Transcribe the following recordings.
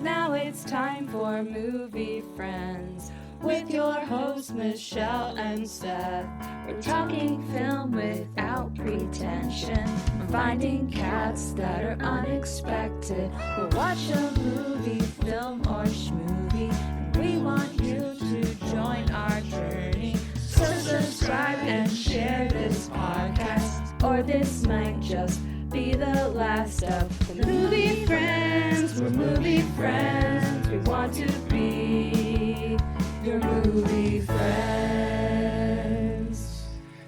Now it's time for Movie Friends with your hosts Michelle and Seth. We're talking film without pretension. We're finding cats that are unexpected. We'll watch a movie, film, or schmovie, and we want you to join our journey. So subscribe and share this podcast, or this might just be the last of the Movie Friends. We're movie friends. We want to be your movie friends.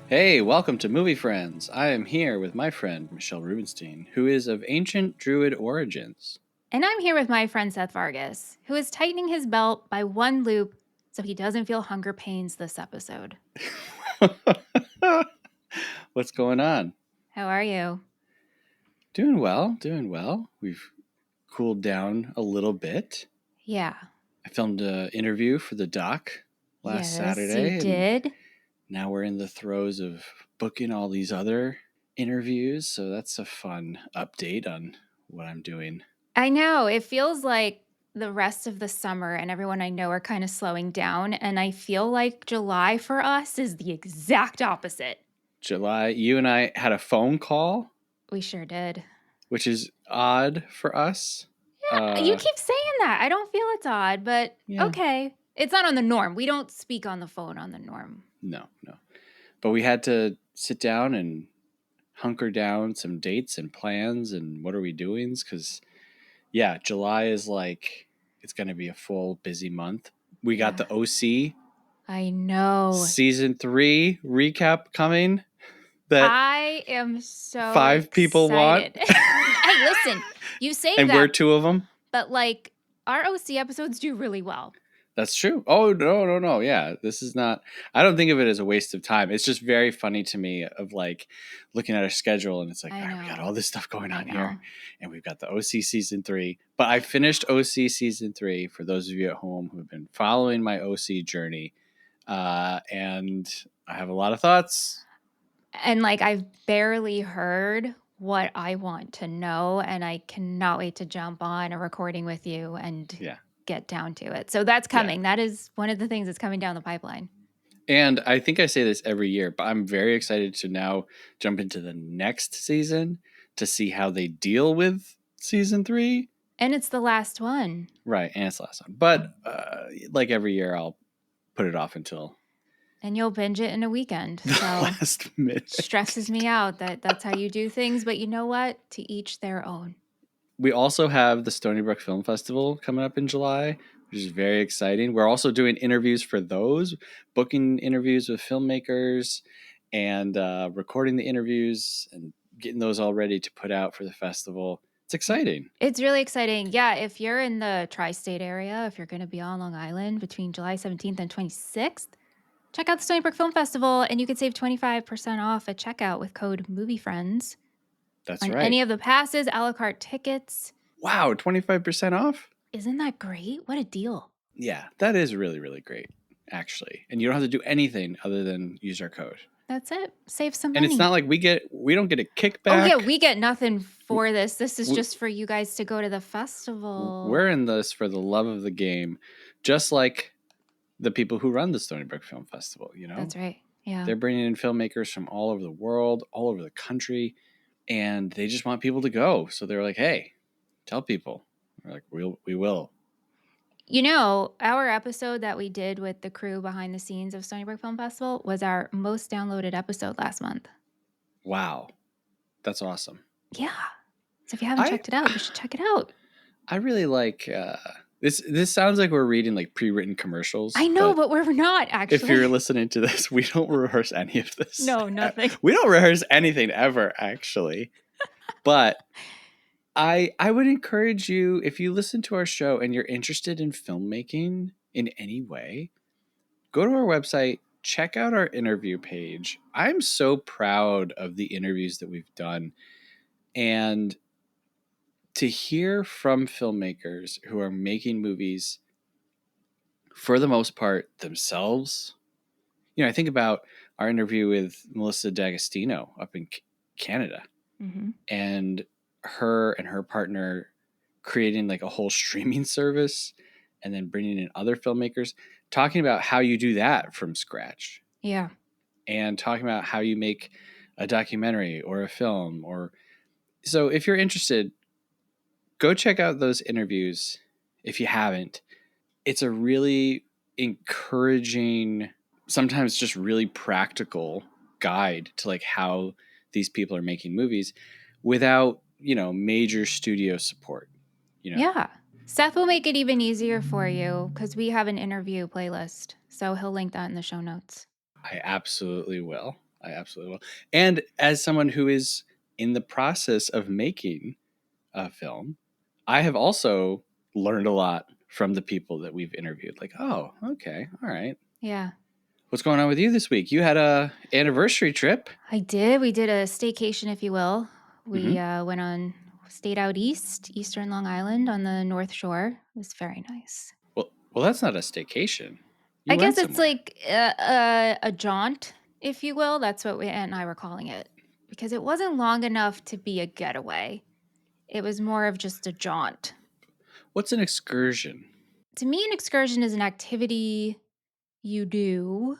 Hey, welcome to Movie Friends. I am here with my friend Michelle Rubenstein, who is of ancient druid origins. And I'm here with my friend Seth Vargas, who is tightening his belt by one loop so he doesn't feel hunger pains this episode. What's going on? How are you? Doing well. We've cooled down a little bit. Yeah. I filmed an interview for the doc last Saturday. You did? Now we're in the throes of booking all these other interviews, so that's a fun update on what I'm doing. I know. It feels like the rest of the summer and everyone I know are kind of slowing down, and I feel like July for us is the exact opposite. July, you and I had a phone call. We sure did. Which is odd for us. Yeah, you keep saying that. I don't feel it's odd, but Yeah. Okay. It's not on the norm. We don't speak on the phone on the norm. No. But we had to sit down and hunker down some dates and plans and what are we doing? Because, yeah, July is like, it's going to be a full busy month. We got the OC. I know. Season 3 recap coming. That I am so 5 people want. Hey, listen, you say and that. And we're 2 of them. But like our OC episodes do really well. That's true. Oh, no. Yeah, this is not, I don't think of it as a waste of time. It's just very funny to me of like looking at our schedule and it's like, all right, we got all this stuff going on here. And we've got the OC season 3. But I finished OC season 3 for those of you at home who have been following my OC journey. And I have a lot of thoughts. And like I've barely heard what I want to know, and I cannot wait to jump on a recording with you and get down to it. So that's coming. That is one of the things that's coming down the pipeline. And I think I say this every year, but I'm very excited to now jump into the next season to see how they deal with season 3. And it's the last one. Right, and it's the last one. But like every year, I'll put it off until... And you'll binge it in a weekend. So last minute. Stresses me out that's how you do things. But you know what? To each their own. We also have the Stony Brook Film Festival coming up in July, which is very exciting. We're also doing interviews for those, booking interviews with filmmakers and recording the interviews and getting those all ready to put out for the festival. It's exciting. It's really exciting. Yeah, if you're in the tri-state area, if you're going to be on Long Island between July 17th and 26th, check out the Stony Brook Film Festival, and you can save 25% off at checkout with code MovieFriends. That's on right. Any of the passes, a la carte tickets. Wow, 25% off? Isn't that great? What a deal. Yeah, that is really, really great, actually. And you don't have to do anything other than use our code. That's it. Save some money. And it's not like we don't get a kickback. Oh, yeah, we get nothing for this. This is just for you guys to go to the festival. We're in this for the love of the game, just like the people who run the Stony Brook Film Festival, you know? That's right. Yeah. They're bringing in filmmakers from all over the world, all over the country, and they just want people to go. So they're like, hey, tell people. We're like, we will. You know, our episode that we did with the crew behind the scenes of Stony Brook Film Festival was our most downloaded episode last month. Wow. That's awesome. Yeah. So if you haven't checked it out, you should check it out. I really like... This sounds like we're reading like pre-written commercials. I know, but we're not actually. If you're listening to this, we don't rehearse any of this. No, nothing. We don't rehearse anything ever, actually. But I would encourage you, if you listen to our show and you're interested in filmmaking in any way, go to our website, check out our interview page. I'm so proud of the interviews that we've done. And to hear from filmmakers who are making movies for the most part themselves. You know, I think about our interview with Melissa D'Agostino up in Canada. Mm-hmm. And her partner creating like a whole streaming service and then bringing in other filmmakers, talking about how you do that from scratch. Yeah. And talking about how you make a documentary or a film. So if you're interested, go check out those interviews if you haven't. It's a really encouraging, sometimes just really practical guide to like how these people are making movies without, major studio support. Yeah. Seth will make it even easier for you because we have an interview playlist. So he'll link that in the show notes. I absolutely will. And as someone who is in the process of making a film, I have also learned a lot from the people that we've interviewed. Like, oh, okay, all right. Yeah. What's going on with you this week? You had a anniversary trip. I did. We did a staycation, if you will. We stayed out eastern Long Island on the North Shore. It was very nice. Well, that's not a staycation. I guess it's like a jaunt, if you will. That's what Aunt and I were calling it, because it wasn't long enough to be a getaway. It was more of just a jaunt. What's an excursion? To me, an excursion is an activity you do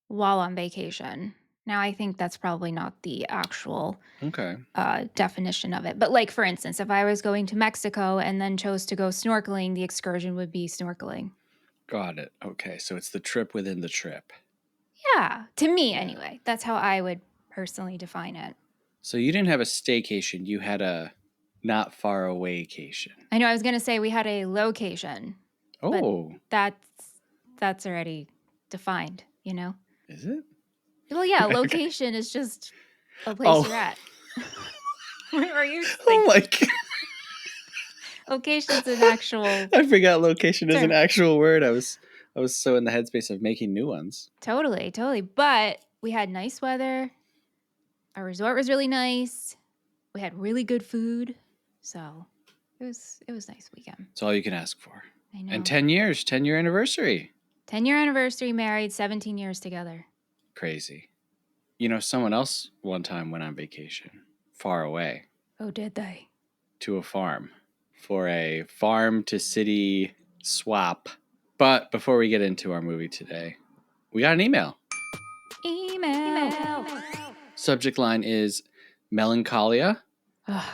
while on vacation. Now, I think that's probably not the actual definition of it. But like, for instance, if I was going to Mexico and then chose to go snorkeling, the excursion would be snorkeling. Got it. Okay, so it's the trip within the trip. Yeah, to me anyway. That's how I would personally define it. So you didn't have a staycation. You had a not far awaycation. I know. I was going to say we had a location. Oh. But that's already defined, Is it? Well, yeah, location is just a place you're at. Are you? Oh my God. Location's an actual. I forgot location is an actual word. I was so in the headspace of making new ones. Totally. But we had nice weather. Our resort was really nice. We had really good food. So it was a nice weekend. It's all you can ask for. I know. And 10-year anniversary. 10-year anniversary, married, 17 years together. Crazy. Someone else one time went on vacation far away. Oh, did they? To a farm for a farm to city swap. But before we get into our movie today, we got an email. Subject line is melancholia.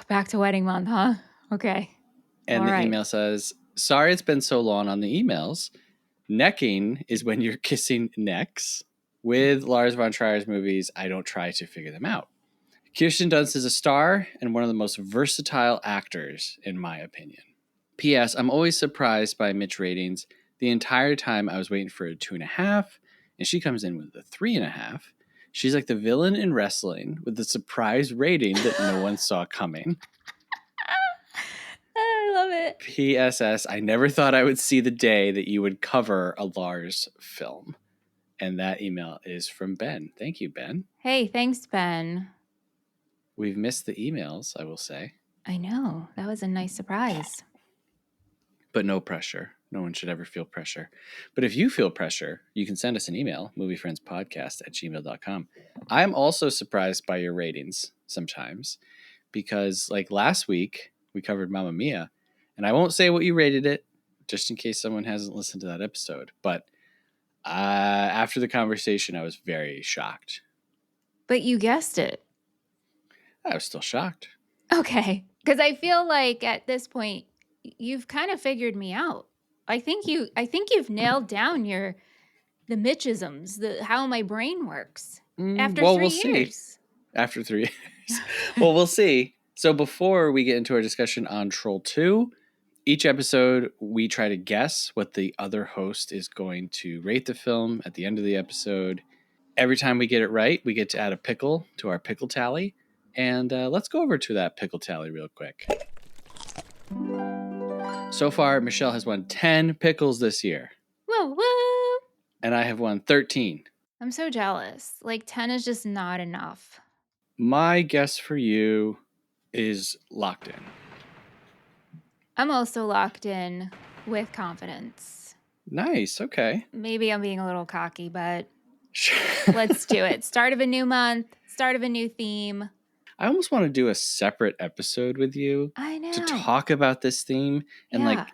Back to wedding month, huh? Okay. And the email says, sorry it's been so long on the emails. Necking is when you're kissing necks. With Lars von Trier's movies, I don't try to figure them out. Kirsten Dunst is a star and one of the most versatile actors, in my opinion. P.S. I'm always surprised by Mitch ratings. The entire time I was waiting for a 2.5, and she comes in with a 3.5. She's like the villain in wrestling with the surprise rating that no one saw coming. I love it. P.S.S. I never thought I would see the day that you would cover a Lars film. And that email is from Ben. Thank you, Ben. Hey, thanks, Ben. We've missed the emails, I will say. I know. That was a nice surprise. But no pressure. No one should ever feel pressure. But if you feel pressure, you can send us an email, moviefriendspodcast@gmail.com. I'm also surprised by your ratings sometimes because, like last week, we covered Mamma Mia, and I won't say what you rated it, just in case someone hasn't listened to that episode. But after the conversation, I was very shocked. But you guessed it. I was still shocked. Okay. Because I feel like at this point, you've kind of figured me out. I think you've nailed down the Mitchisms, how my brain works. After 3 years. See. After 3 years. Well, we'll see. So before we get into our discussion on Troll 2, each episode we try to guess what the other host is going to rate the film at the end of the episode. Every time we get it right, we get to add a pickle to our pickle tally. And let's go over to that pickle tally real quick. So far, Michelle has won 10 pickles this year. Whoa, whoa. And I have won 13. I'm so jealous. Like 10 is just not enough. My guess for you is locked in. I'm also locked in with confidence. Nice. Okay. Maybe I'm being a little cocky, but let's do it. Start of a new month, start of a new theme. I almost want to do a separate episode with you I know. to talk about this theme and like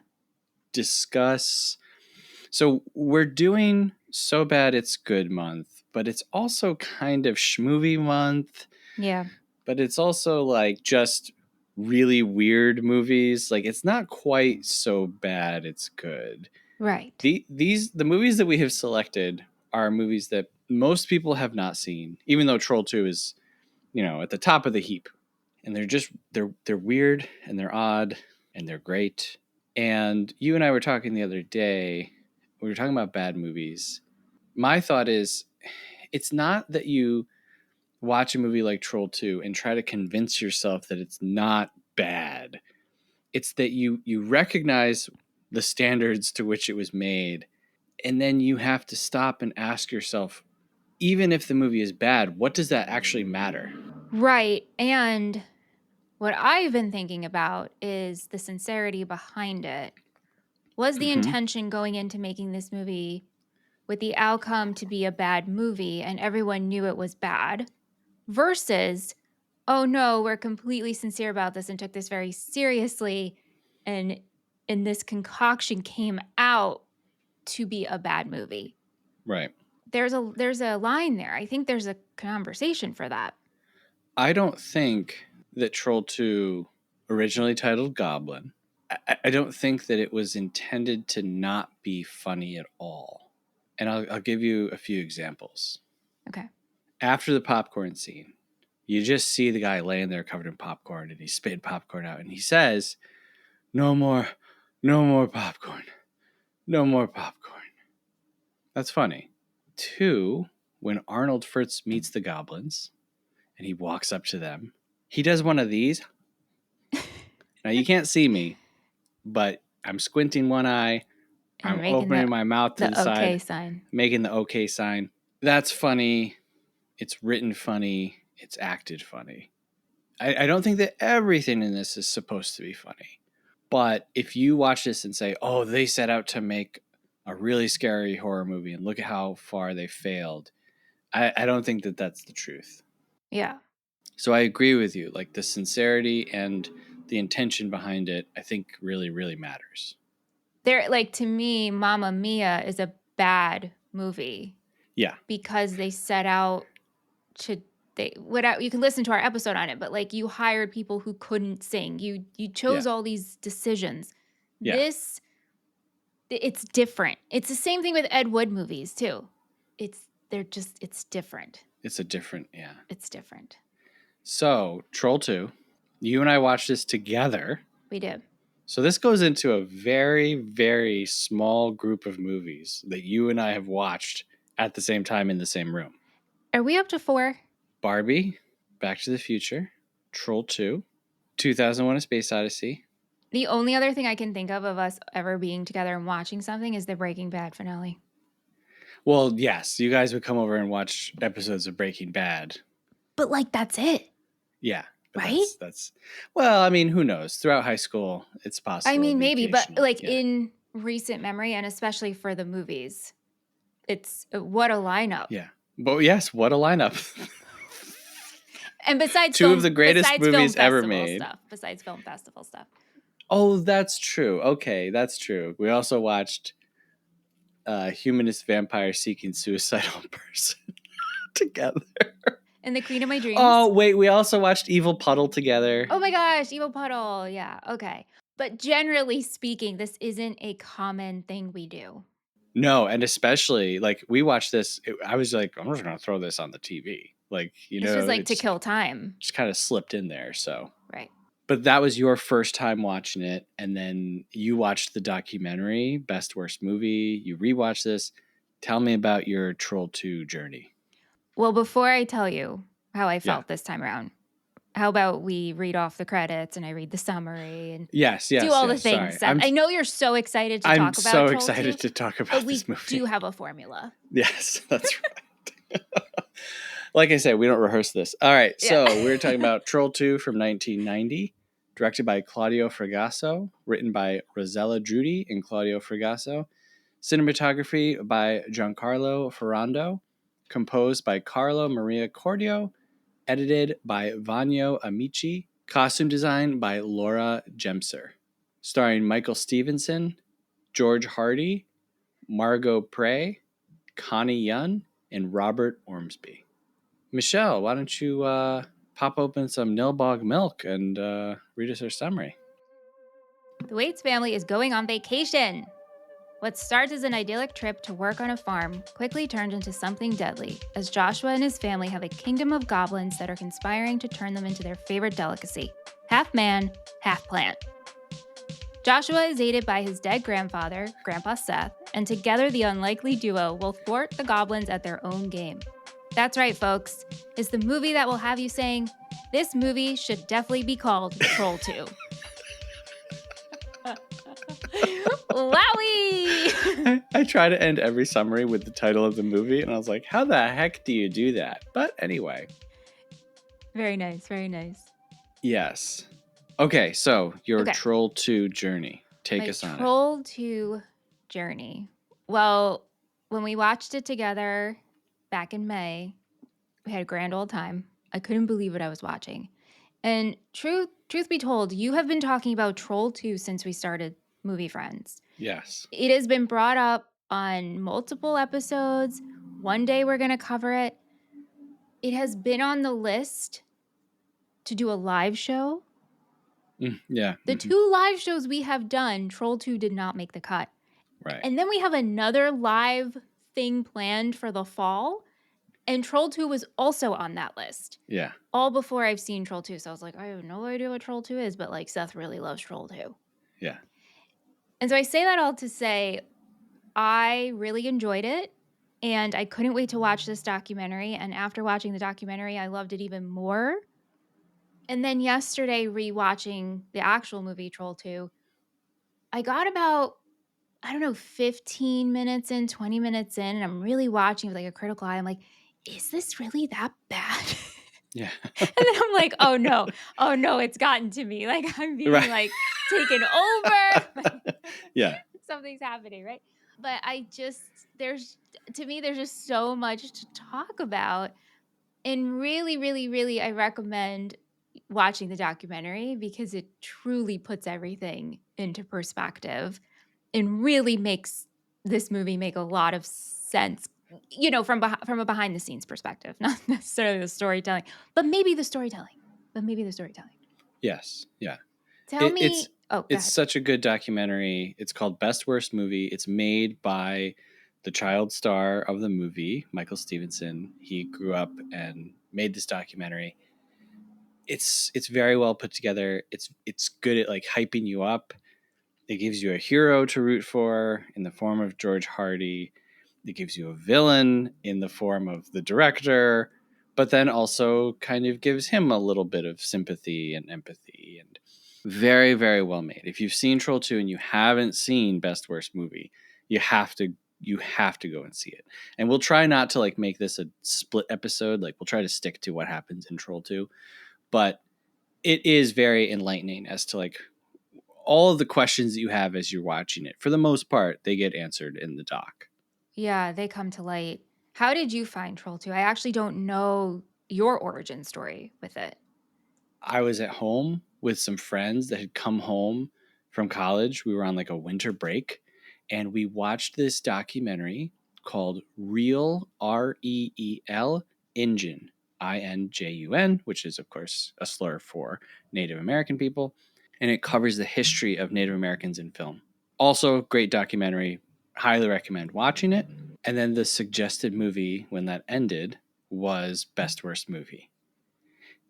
discuss. So we're doing So Bad It's Good month, but it's also kind of schmovie month. Yeah. But it's also like just really weird movies. Like it's not quite so bad it's good. Right. The movies that we have selected are movies that most people have not seen, even though Troll 2 is, at the top of the heap. And they're weird and they're odd and they're great. And you and I were talking the other day, we were talking about bad movies. My thought is, it's not that you watch a movie like Troll 2 and try to convince yourself that it's not bad. It's that you recognize the standards to which it was made, and then you have to stop and ask yourself, even if the movie is bad, what does that actually matter? Right. And what I've been thinking about is the sincerity behind it. Was the intention going into making this movie with the outcome to be a bad movie and everyone knew it was bad, versus, oh no, we're completely sincere about this and took this very seriously, and this concoction came out to be a bad movie? Right. There's a line there. I think there's a conversation for that. I don't think that Troll 2, originally titled Goblin, I don't think that it was intended to not be funny at all. And I'll give you a few examples. Okay. After the popcorn scene, you just see the guy laying there covered in popcorn and he's spitting popcorn out and he says, no more popcorn. No more popcorn. That's funny. 2, when Arnold first meets the goblins and he walks up to them, he does one of these. Now you can't see me, but I'm squinting one eye. And I'm opening my mouth to the okay side, sign. making the okay sign. That's funny. It's written funny. It's acted funny. I don't think that everything in this is supposed to be funny. But if you watch this and say, oh, they set out to make a really scary horror movie and look at how far they failed, I don't think that that's the truth. Yeah. So I agree with you. Like the sincerity and the intention behind it, I think really, really matters. To me, Mamma Mia is a bad movie. Yeah. Because they set out to you can listen to our episode on it, but you hired people who couldn't sing. You chose all these decisions. Yeah. It's different. It's the same thing with Ed Wood movies too. It's different. It's a different, yeah. It's different. So, Troll 2, you and I watched this together. We did. So this goes into a very, very small group of movies that you and I have watched at the same time in the same room. Are we up to 4? Barbie, Back to the Future, Troll 2, 2001: A Space Odyssey. The only other thing I can think of us ever being together and watching something is the Breaking Bad finale. Well, yes, you guys would come over and watch episodes of Breaking Bad. But that's it. Yeah. Right? That's well, I mean, who knows? Throughout high school, it's possible. I mean, maybe, but in recent memory, and especially for the movies, it's what a lineup. Yeah. But yes, what a lineup. And besides two of the greatest movies ever made. Besides film festival stuff. Oh, that's true. Okay, that's true. We also watched Humanist Vampire Seeking Suicidal Person together. And The Queen of My Dreams. Oh, wait, we also watched Evil Puddle together. Oh my gosh, Evil Puddle. Yeah, okay. But generally speaking, this isn't a common thing we do. No, and especially, we watched this, I was like, I'm just going to throw this on the TV. This was to kill time. Just kind of slipped in there, so. Right. But that was your first time watching it, and then you watched the documentary, Best Worst Movie. You rewatched this. Tell me about your Troll 2 journey. Well, before I tell you how I felt this time around, how about we read off the credits and I read the summary and do all the things. I know you're so excited to talk about Troll 2. I'm so excited to talk about this movie. We do have a formula. Yes, that's right. Like I said, we don't rehearse this. All right, so we're talking about Troll 2 from 1990, directed by Claudio Fragasso, written by Rosella Drudy and Claudio Fragasso, cinematography by Giancarlo Ferrando, composed by Carlo Maria Cordio, Edited by Vanyo Amici. Costume design by Laura Jemser. Starring Michael Stevenson, George Hardy, Margot Prey, Connie Yun, and Robert Ormsby. Michelle, why don't you pop open some Nilbog milk and read us our summary? The Waits family is going on vacation. What starts as an idyllic trip to work on a farm quickly turned into something deadly, as Joshua and his family have a kingdom of goblins that are conspiring to turn them into their favorite delicacy, half man, half plant. Joshua is aided by his dead grandfather, Grandpa Seth, and together the unlikely duo will thwart the goblins at their own game. That's right, folks. It's the movie that will have you saying, this movie should definitely be called Troll 2. Wowie! I try to end every summary with the title of the movie, and I was like, how the heck do you do that? But anyway. Very nice, very nice. Yes. Okay, so your Troll 2 journey. Take us on it. Troll 2 journey. Well, when we watched it together back in May, we had a grand old time. I couldn't believe what I was watching. And truth be told, you have been talking about Troll 2 since we started Movie Friends. Yes. It has been brought up on multiple episodes. One day we're going to cover it. It has been on the list to do a live show. Yeah. The two live shows we have done, Troll 2 did not make the cut. Right. And then we have another live thing planned for the fall. And Troll 2 was also on that list. Yeah. All before I've seen Troll 2. So I was like, I have no idea what Troll 2 is, but like Seth really loves Troll 2. Yeah. And so I say that all to say I really enjoyed it. And I couldn't wait to watch this documentary. And after watching the documentary, I loved it even more. And then yesterday, rewatching the actual movie Troll 2, I got about, 15 minutes in, 20 minutes in, and I'm really watching with like a critical eye. I'm like, is this really that bad? Yeah. And then I'm like, oh no, it's gotten to me. Like I'm being like taken over. Yeah. Something's happening, right? But there's just so much to talk about. And really, really, really, I recommend watching the documentary because it truly puts everything into perspective and really makes this movie make a lot of sense, from a behind the scenes perspective, not necessarily the storytelling, but maybe the storytelling. Yes. Yeah. Tell me. It's such a good documentary. It's called Best Worst Movie. It's made by the child star of the movie, Michael Stevenson. He grew up and made this documentary. It's very well put together. It's good at like hyping you up. It gives you a hero to root for in the form of George Hardy. It gives you a villain in the form of the director, but then also kind of gives him a little bit of sympathy and empathy, and very, very well made. If you've seen Troll 2 and you haven't seen Best Worst Movie, you have to go and see it. And we'll try not to like make this a split episode. Like we'll try to stick to what happens in Troll 2, but it is very enlightening as to like all of the questions that you have as you're watching it. For the most part, they get answered in the doc. Yeah, they come to light. How did you find Troll 2? I actually don't know your origin story with it. I was at home with some friends that had come home from college. We were on like a winter break, and we watched this documentary called Reel, Reel, Injun, Injun, which is, of course, a slur for Native American people. And it covers the history of Native Americans in film. Also, great documentary. Highly recommend watching it. And then the suggested movie when that ended was Best Worst Movie.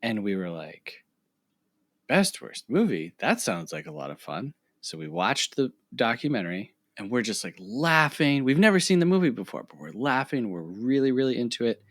And we were like, Best Worst Movie? That sounds like a lot of fun. So we watched the documentary and we're just like laughing. We've never seen the movie before, but we're laughing. We're really, really into it.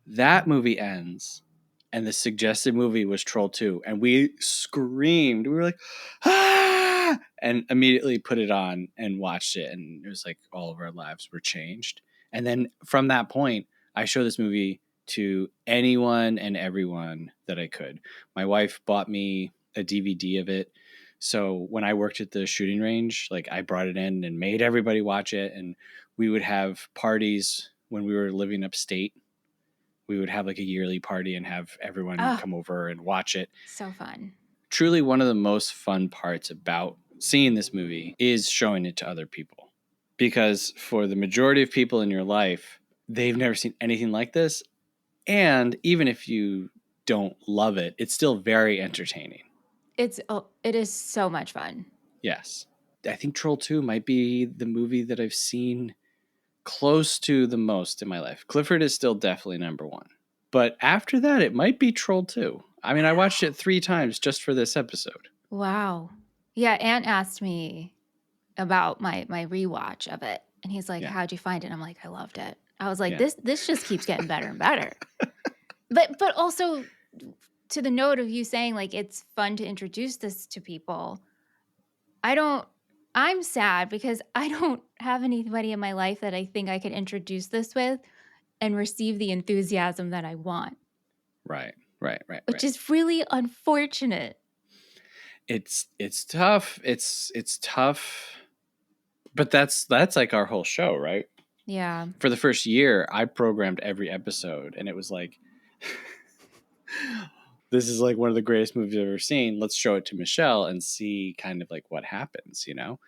That movie ends and the suggested movie was Troll 2. And we screamed. We were like, ah! And immediately put it on and watched it. And it was like all of our lives were changed. And then from that point, I showed this movie to anyone and everyone that I could. My wife bought me a DVD of it. So when I worked at the shooting range, like I brought it in and made everybody watch it. And we would have parties when we were living upstate we would have like a yearly party and have everyone come over and watch it. So fun. Truly one of the most fun parts about seeing this movie is showing it to other people. Because for the majority of people in your life, they've never seen anything like this. And even if you don't love it, it's still very entertaining. It is so much fun. Yes. I think Troll 2 might be the movie that I've seen close to the most in my life. Clifford is still definitely number one. But after that, it might be Troll 2. I mean, I watched it 3 times just for this episode. Wow. Yeah, Ant asked me about my rewatch of it. And he's like, how'd you find it? And I'm like, I loved it. I was like, this just keeps getting better and better. But also to the note of you saying like it's fun to introduce this to people. I'm sad because I don't have anybody in my life that I think I could introduce this with and receive the enthusiasm that I want. Right. Which is really unfortunate. It's tough. It's tough. But that's like our whole show, right? Yeah. For the first year, I programmed every episode and it was like this is like one of the greatest movies I've ever seen. Let's show it to Michelle and see kind of like what happens, you know?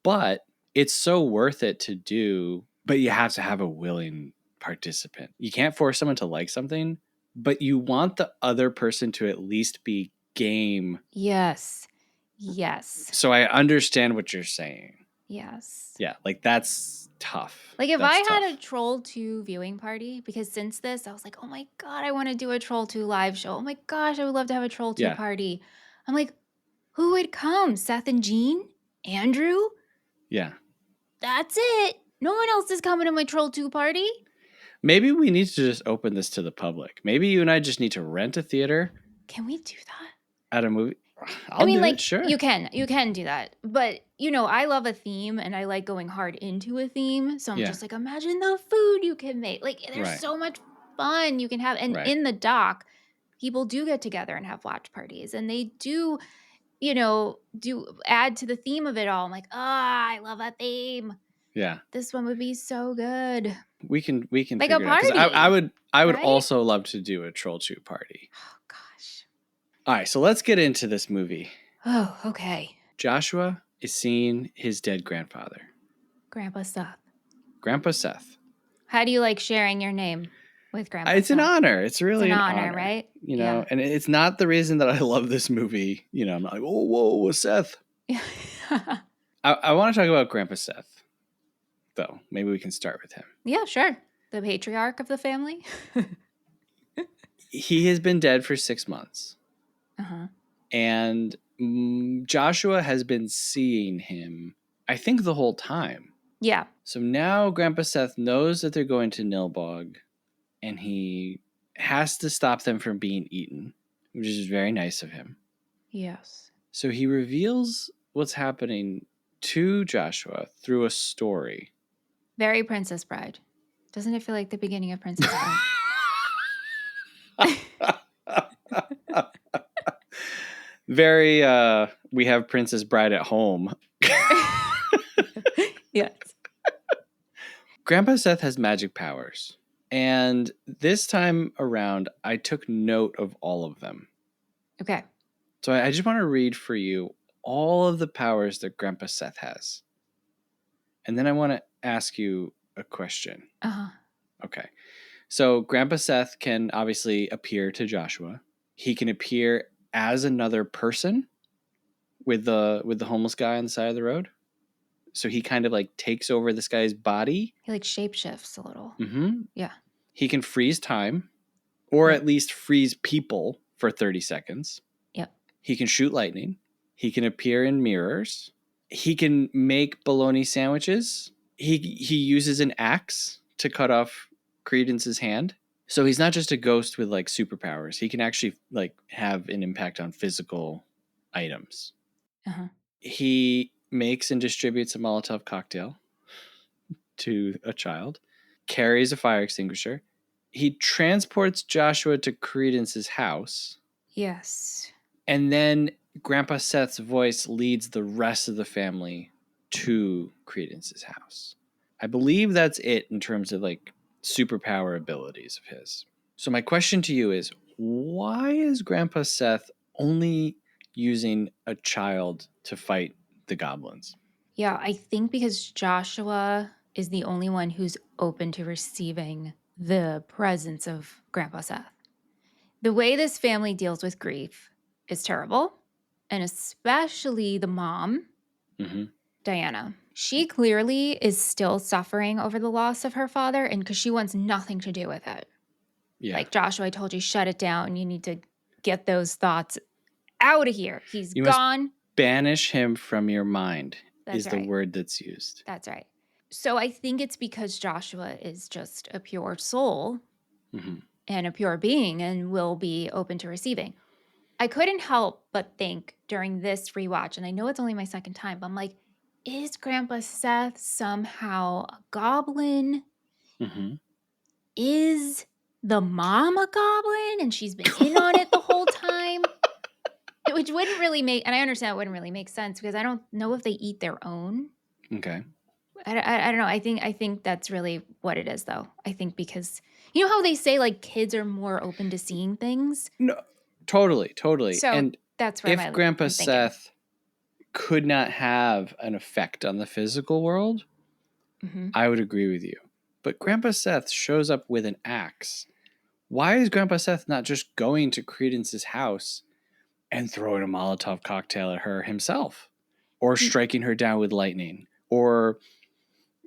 But it's so worth it to do, but you have to have a willing participant. You can't force someone to like something, but you want the other person to at least be game. Yes. So I understand what you're saying. Yes. Yeah, like that's tough. Like if I had a Troll 2 viewing party, because since this, I was like, oh my God, I want to do a Troll 2 live show. Oh my gosh, I would love to have a Troll 2 party. I'm like, who would come? Seth and Jean? Andrew? Yeah. That's it. No one else is coming to my Troll 2 party. Maybe we need to just open this to the public. Maybe you and I just need to rent a theater. Can we do that? At a movie? I mean, like, sure. You can do that. But, you know, I love a theme and I like going hard into a theme. So I'm just like, imagine the food you can make. Like, there's so much fun you can have. And in the doc, people do get together and have watch parties. And they do, you know, add to the theme of it all. I'm like, I love that theme. Yeah. This one would be so good. We can like figure a party. It out. I would also love to do a Troll 2 party. Oh, gosh. All right, so let's get into this movie. Oh, okay. Joshua is seeing his dead grandfather. Grandpa Seth. Grandpa Seth. How do you like sharing your name with Grandpa It's Seth? an honor. It's really an honor, right? You know, and it's not the reason that I love this movie. You know, I'm not like, oh, whoa, Seth. I want to talk about Grandpa Seth, though. Maybe we can start with him. Yeah, sure. The patriarch of the family. He has been dead for 6 months. Uh-huh. And Joshua has been seeing him, I think, the whole time. Yeah. So now Grandpa Seth knows that they're going to Nilbog, and he has to stop them from being eaten, which is very nice of him. Yes. So he reveals what's happening to Joshua through a story. Very Princess Bride. Doesn't it feel like the beginning of Princess Bride? Very, we have Princess Bride at home. Yes. Grandpa Seth has magic powers. And this time around, I took note of all of them. Okay. So I just want to read for you all of the powers that Grandpa Seth has. And then I want to ask you a question. Uh-huh. Okay. So Grandpa Seth can obviously appear to Joshua. He can appear as another person with the homeless guy on the side of the road. So he kind of like takes over this guy's body. He like shapeshifts a little. Mm-hmm. Yeah. He can freeze time, or at least freeze people for 30 seconds. Yep. He can shoot lightning. He can appear in mirrors. He can make bologna sandwiches. He uses an axe to cut off Credence's hand. So he's not just a ghost with like superpowers. He can actually like have an impact on physical items. Uh-huh. He makes and distributes a Molotov cocktail to a child, carries a fire extinguisher. He transports Joshua to Credence's house. Yes. And then Grandpa Seth's voice leads the rest of the family to Credence's house. I believe that's it in terms of like superpower abilities of his. So my question to you is, why is Grandpa Seth only using a child to fight the goblins? Yeah, I think because Joshua is the only one who's open to receiving the presence of Grandpa Seth. The way this family deals with grief is terrible, and especially the mom, Diana. She clearly is still suffering over the loss of her father, and because she wants nothing to do with it. Yeah. Like, Joshua, I told you, shut it down. You need to get those thoughts out of here. He's You gone. Must banish him from your mind. That's is right. The word that's used. That's right. So I think it's because Joshua is just a pure soul and a pure being and will be open to receiving. I couldn't help but think during this rewatch, and I know it's only my second time, but I'm like, is Grandpa Seth somehow a goblin? Is the mom a goblin and she's been in on it the whole time? Which wouldn't really make, and I understand it wouldn't really make sense because I don't know if they eat their own. Okay. I don't know. I think that's really what it is, though. I think because you know how they say like kids are more open to seeing things. No, totally. So and that's where if Grandpa Seth could not have an effect on the physical world, I would agree with you. But Grandpa Seth shows up with an axe. Why is Grandpa Seth not just going to Credence's house and throwing a Molotov cocktail at her himself? Or striking her down with lightning? Or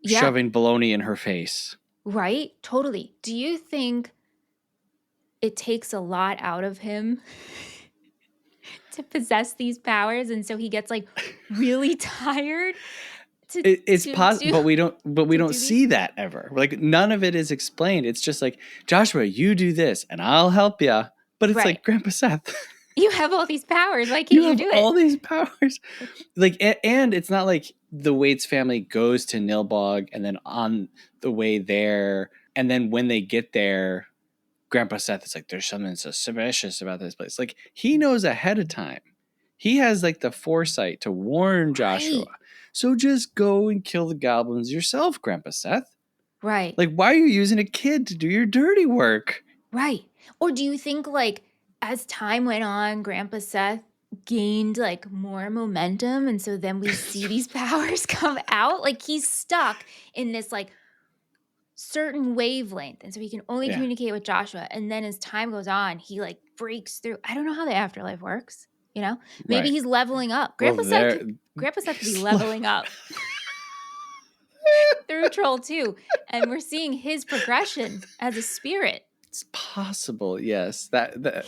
shoving bologna in her face? Right? Totally. Do you think it takes a lot out of him to possess these powers, and so he gets like really tired? It's possible, but we don't see that ever. Like, none of it is explained. It's just like, Joshua, you do this and I'll help you. But it's like, Grandpa Seth, you have all these powers. Why can't you do it? All these powers. Like, and it's not like the Waits family goes to Nilbog and then on the way there, and then when they get there, Grandpa Seth is like, there's something suspicious about this place. Like, he knows ahead of time. He has like the foresight to warn Joshua. So just go and kill the goblins yourself, Grandpa Seth. Right. Like, why are you using a kid to do your dirty work? Right. Or do you think like as time went on, Grandpa Seth gained like more momentum, and so then we see these powers come out? Like, he's stuck in this like certain wavelength, and so he can only communicate with Joshua, and then as time goes on he like breaks through. I don't know how the afterlife works, you know. Maybe he's leveling up. Grandpa Seth could be leveling up through Troll 2, and we're seeing his progression as a spirit. It's possible, yes. That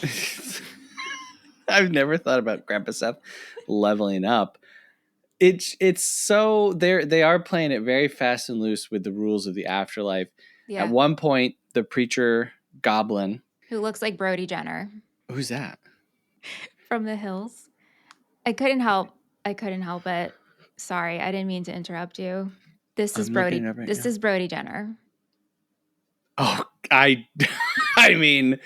I've never thought about Grandpa Seth leveling up. It's so they are playing it very fast and loose with the rules of the afterlife. Yeah. At one point, the preacher goblin, who looks like Brody Jenner. Who's that? From The Hills. I couldn't help it. Sorry, I didn't mean to interrupt you. This is Brody. This is Brody Jenner. Oh, I mean,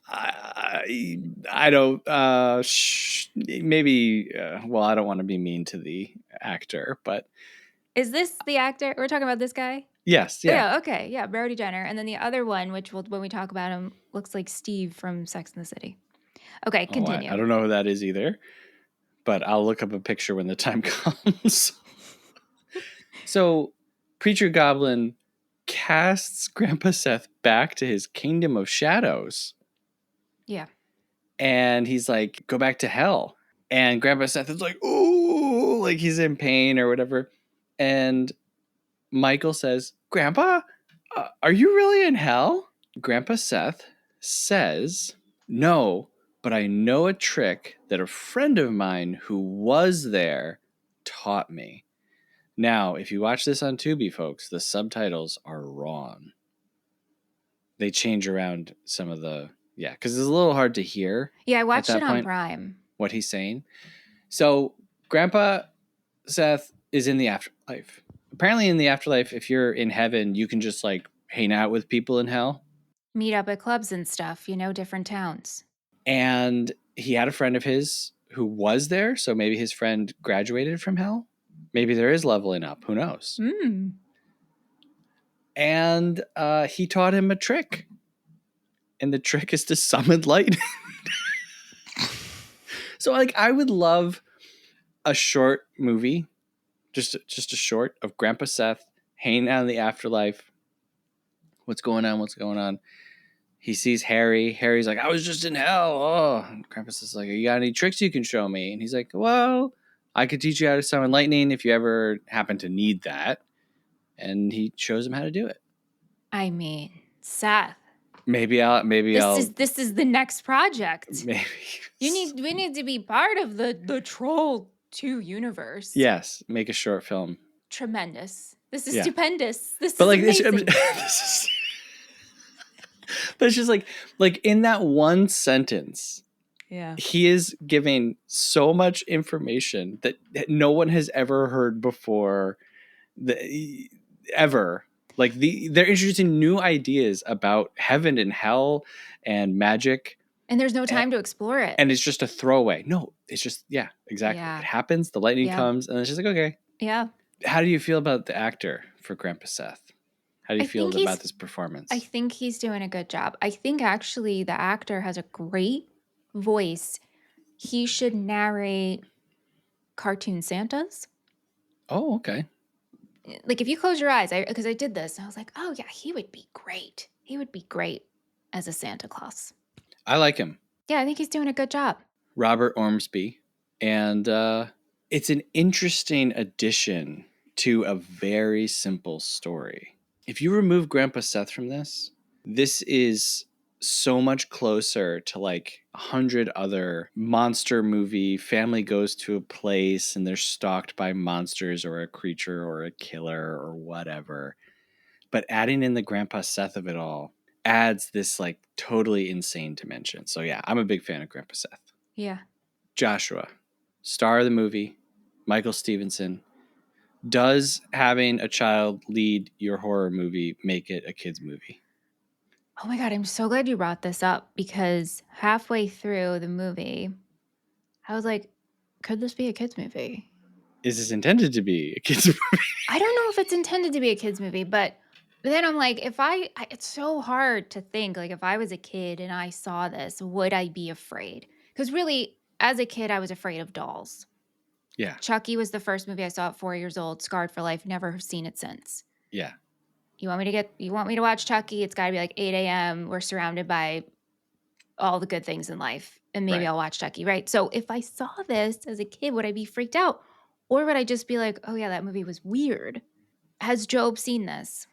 I don't. Maybe. Well, I don't want to be mean to the actor, but is this the actor? We're talking about this guy. Yes. Yeah. Okay. Yeah. Brody Jenner, and then the other one, which will, when we talk about him, looks like Steve from Sex and the City. Okay, continue. I don't know who that is either, but I'll look up a picture when the time comes. So, Preacher Goblin casts Grandpa Seth back to his kingdom of shadows. Yeah. And he's like, go back to hell. And Grandpa Seth is like, ooh, like he's in pain or whatever. And Michael says, Grandpa, are you really in hell? Grandpa Seth says, no, but I know a trick that a friend of mine who was there taught me. Now, if you watch this on Tubi, folks, the subtitles are wrong. They change around some of the, because it's a little hard to hear. Yeah, I watched it on Prime. What he's saying. So, Grandpa Seth is in the afterlife. Apparently, in the afterlife, if you're in heaven, you can just like hang out with people in hell. Meet up at clubs and stuff, different towns. And he had a friend of his who was there. So maybe his friend graduated from hell. Maybe there is leveling up. Who knows? And he taught him a trick. and the trick is to summon lightning. So like I would love a short movie, just a short of Grandpa Seth hanging out in the afterlife. What's going on? What's going on? He sees Harry. Harry's like, I was just in hell. Oh, and Grandpa Seth's like, you got any tricks you can show me? And he's like, well, I could teach you how to summon lightning if you ever happen to need that. And he shows him how to do it. I mean, Seth. Maybe I'll. This is the next project. Maybe we need to be part of the Troll 2 universe. Yes, make a short film. Tremendous. This is stupendous. This but is like amazing. This is, but it's just like in that one sentence, yeah, he is giving so much information that no one has ever heard before. Ever. Like they're introducing new ideas about heaven and hell and magic. And there's no time to explore it. And it's just a throwaway. No, it's just, exactly. Yeah. It happens. The lightning comes and it's just like, okay. Yeah. How do you feel about the actor for Grandpa Seth? How do you feel about this performance? I think he's doing a good job. I think actually the actor has a great voice. He should narrate cartoon Santas. Oh, okay. Like if you close your eyes, because I did this, I was like, oh yeah, he would be great. He would be great as a Santa Claus. I like him. Yeah, I think he's doing a good job. Robert Ormsby. And it's an interesting addition to a very simple story. If you remove Grandpa Seth from this is so much closer to like 100 other monster movie. Family goes to a place and they're stalked by monsters or a creature or a killer or whatever. But adding in the Grandpa Seth of it all adds this like totally insane dimension. So yeah, I'm a big fan of Grandpa Seth. Yeah. Joshua, star of the movie, Michael Stevenson. Does having a child lead your horror movie make it a kid's movie? Oh my God, I'm so glad you brought this up because halfway through the movie, I was like, could this be a kid's movie? Is this intended to be a kid's movie? I don't know if it's intended to be a kid's movie, but then I'm like, it's so hard to think, like if I was a kid and I saw this, would I be afraid? Because really, as a kid, I was afraid of dolls. Yeah. Chucky was the first movie I saw at 4 years old, scarred for life, never seen it since. Yeah. You want me to watch Chucky? It's got to be like 8 a.m. We're surrounded by all the good things in life. And maybe I'll watch Chucky, right? So if I saw this as a kid, would I be freaked out? Or would I just be like, oh yeah, that movie was weird? Has Job seen this?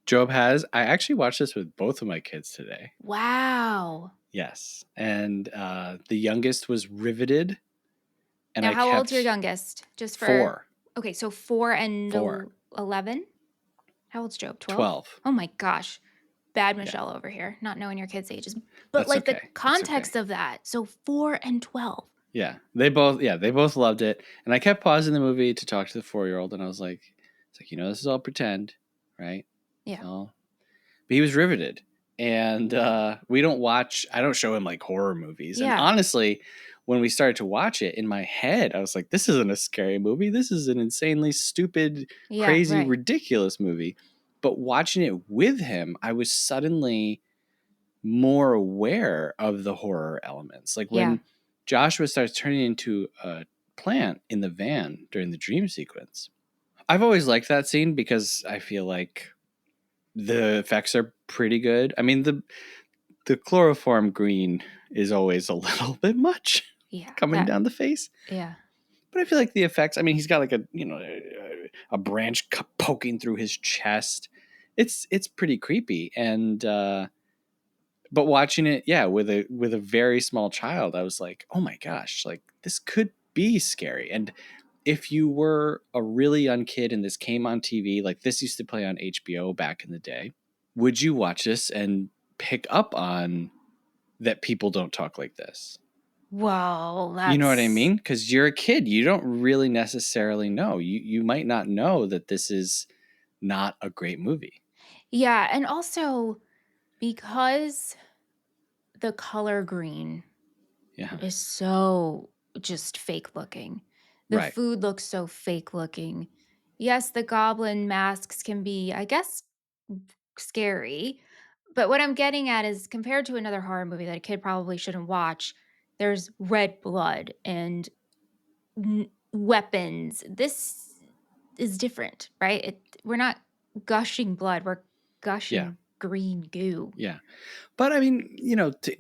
Job has. I actually watched this with both of my kids today. Wow. Yes. And the youngest was riveted. And now, how old's your youngest? Just for 4. Okay, so 4 and 11? How old's Job? 12. Oh my gosh. Bad Michelle over here, not knowing your kids' ages. But that's like the context of that. So 4 and 12. Yeah. They both loved it. And I kept pausing the movie to talk to the 4-year-old and I was like, this is all pretend, right? Yeah. But he was riveted. And I don't show him like horror movies. Yeah. And honestly, when we started to watch it in my head, I was like, this isn't a scary movie. This is an insanely stupid, crazy, ridiculous movie. But watching it with him, I was suddenly more aware of the horror elements. Like when Joshua starts turning into a plant in the van during the dream sequence. I've always liked that scene because I feel like the effects are pretty good. I mean, the chloroform green is always a little bit much coming down the face. Yeah. But I feel like the effects, I mean, he's got like a branch poking through his chest. It's pretty creepy. And, but watching it, with a very small child, I was like, oh my gosh, like this could be scary. And if you were a really young kid and this came on TV, like this used to play on HBO back in the day, would you watch this and pick up on that people don't talk like this? Well, you know what I mean? Because you're a kid. You don't really necessarily know. You might not know that this is not a great movie. Yeah. And also because the color green is so just fake looking. The food looks so fake looking. Yes, the goblin masks can be, I guess, scary, But what I'm getting at is compared to another horror movie that a kid probably shouldn't watch, there's red blood and weapons. This is different, right? We're not gushing blood. We're gushing green goo. Yeah. But I mean, the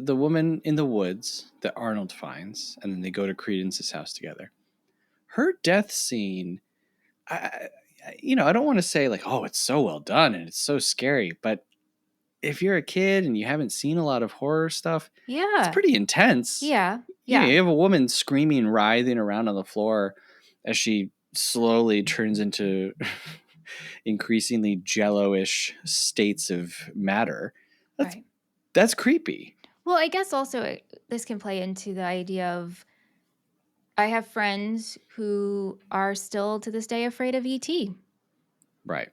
woman in the woods that Arnold finds, and then they go to Credence's house together. Her death scene, I don't want to say like, oh, it's so well done and it's so scary, but if you're a kid and you haven't seen a lot of horror stuff, it's pretty intense. Yeah. You have a woman screaming, writhing around on the floor as she slowly turns into increasingly jello-ish states of matter. That's creepy. Well, I guess also this can play into the idea of I have friends who are still to this day afraid of E.T. Right.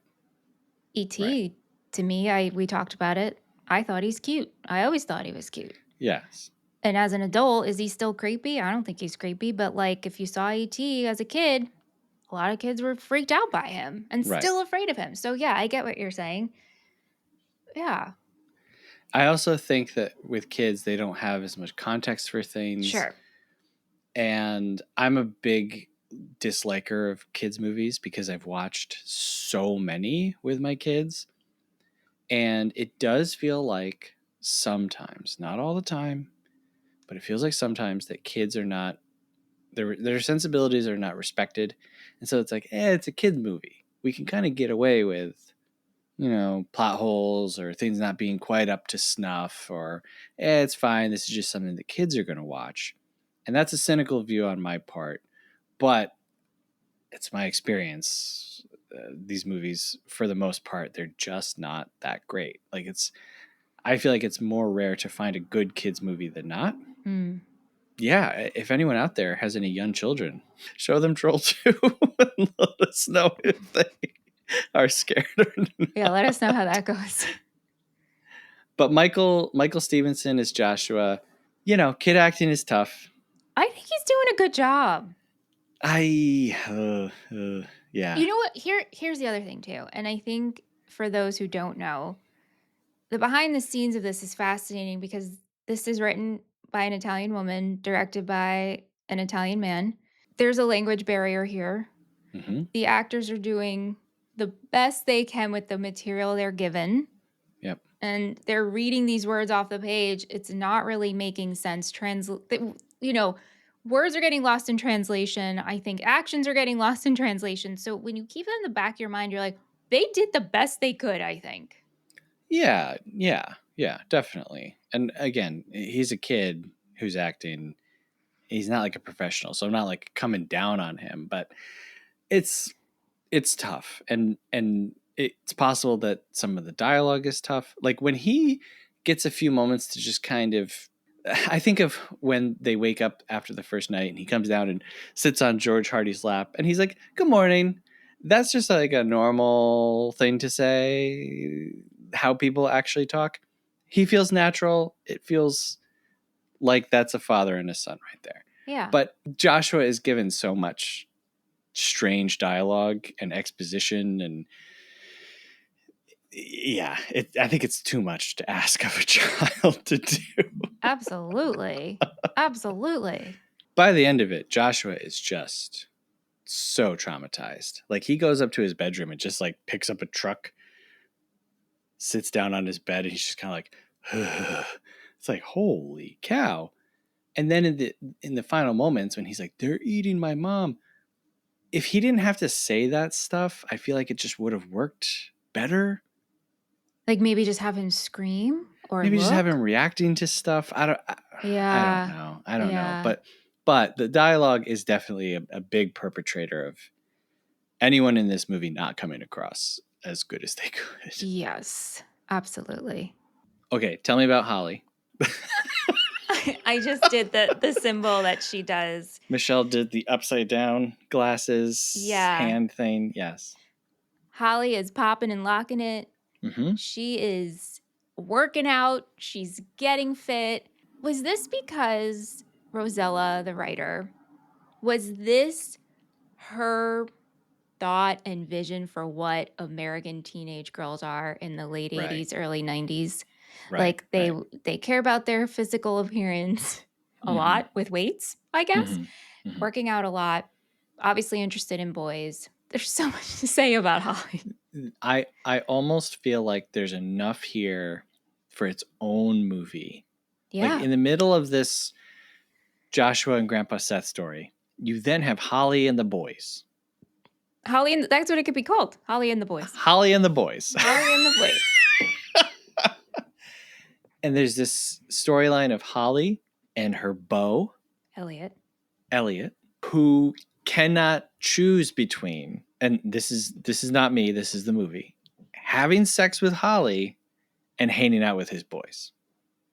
E.T., to me, we talked about it. I thought he's cute. I always thought he was cute. Yes. And as an adult, is he still creepy? I don't think he's creepy. But like if you saw E.T. as a kid, a lot of kids were freaked out by him and still afraid of him. So yeah, I get what you're saying. Yeah. I also think that with kids, they don't have as much context for things. Sure. And I'm a big disliker of kids' movies because I've watched so many with my kids. And it does feel like sometimes, not all the time, but it feels like sometimes that kids are not, their sensibilities are not respected. And so it's like, it's a kid's movie. We can kind of get away with, plot holes or things not being quite up to snuff, or it's fine. This is just something that kids are going to watch. And that's a cynical view on my part, but it's my experience. These movies, for the most part, they're just not that great. Like I feel like it's more rare to find a good kids movie than not. Yeah, if anyone out there has any young children, show them Troll 2 and let us know if they are scared or not. Yeah, let us know how that goes. But Michael Stevenson is Joshua. Kid acting is tough. I think he's doing a good job. Yeah. You know what? Here's the other thing too. And I think for those who don't know, the behind the scenes of this is fascinating because this is written by an Italian woman, directed by an Italian man. There's a language barrier here. Mm-hmm. The actors are doing the best they can with the material they're given. Yep. And they're reading these words off the page. It's not really making sense. Words are getting lost in translation. I think actions are getting lost in translation. So when you keep it in the back of your mind, you're like, they did the best they could, I think. Yeah, definitely. And again, he's a kid who's acting. He's not like a professional, so I'm not like coming down on him, but it's tough. And it's possible that some of the dialogue is tough. Like when he gets a few moments to just kind of, I think of when they wake up after the first night and he comes down and sits on George Hardy's lap and he's like, "Good morning." That's just like a normal thing to say, how people actually talk. He feels natural. It feels like that's a father and a son right there. Yeah. But Joshua is given so much strange dialogue and exposition, and yeah, I think it's too much to ask of a child to do. Absolutely. By the end of it, Joshua is just so traumatized. Like he goes up to his bedroom and just like picks up a truck, sits down on his bed, and he's just kind of like, ugh. It's like, holy cow. And then in the final moments when he's like, they're eating my mom. If he didn't have to say that stuff, I feel like it just would have worked better. Like maybe just have him scream or maybe look? Just have him reacting to stuff. I don't know. But the dialogue is definitely a big perpetrator of anyone in this movie not coming across as good as they could. Yes, absolutely. Okay, tell me about Holly. I just did the symbol that she does. Michelle did the upside down glasses hand thing. Yes. Holly is popping and locking it. Mm-hmm. She is working out. She's getting fit. Was this because Rosella, the writer, was this her thought and vision for what American teenage girls are in the late 80s, early 90s. Like they care about their physical appearance a lot with weights, I guess. Working out a lot, obviously interested in boys. There's so much to say about Holly. I almost feel like there's enough here for its own movie. Yeah. Like in the middle of this Joshua and Grandpa Seth story, you then have Holly and the boys. That's what it could be called. Holly and the boys. Holly and the boys. Holly and the boys. And there's this storyline of Holly and her beau, Elliot, who cannot choose between, and this is not me, this is the movie, having sex with Holly and hanging out with his boys.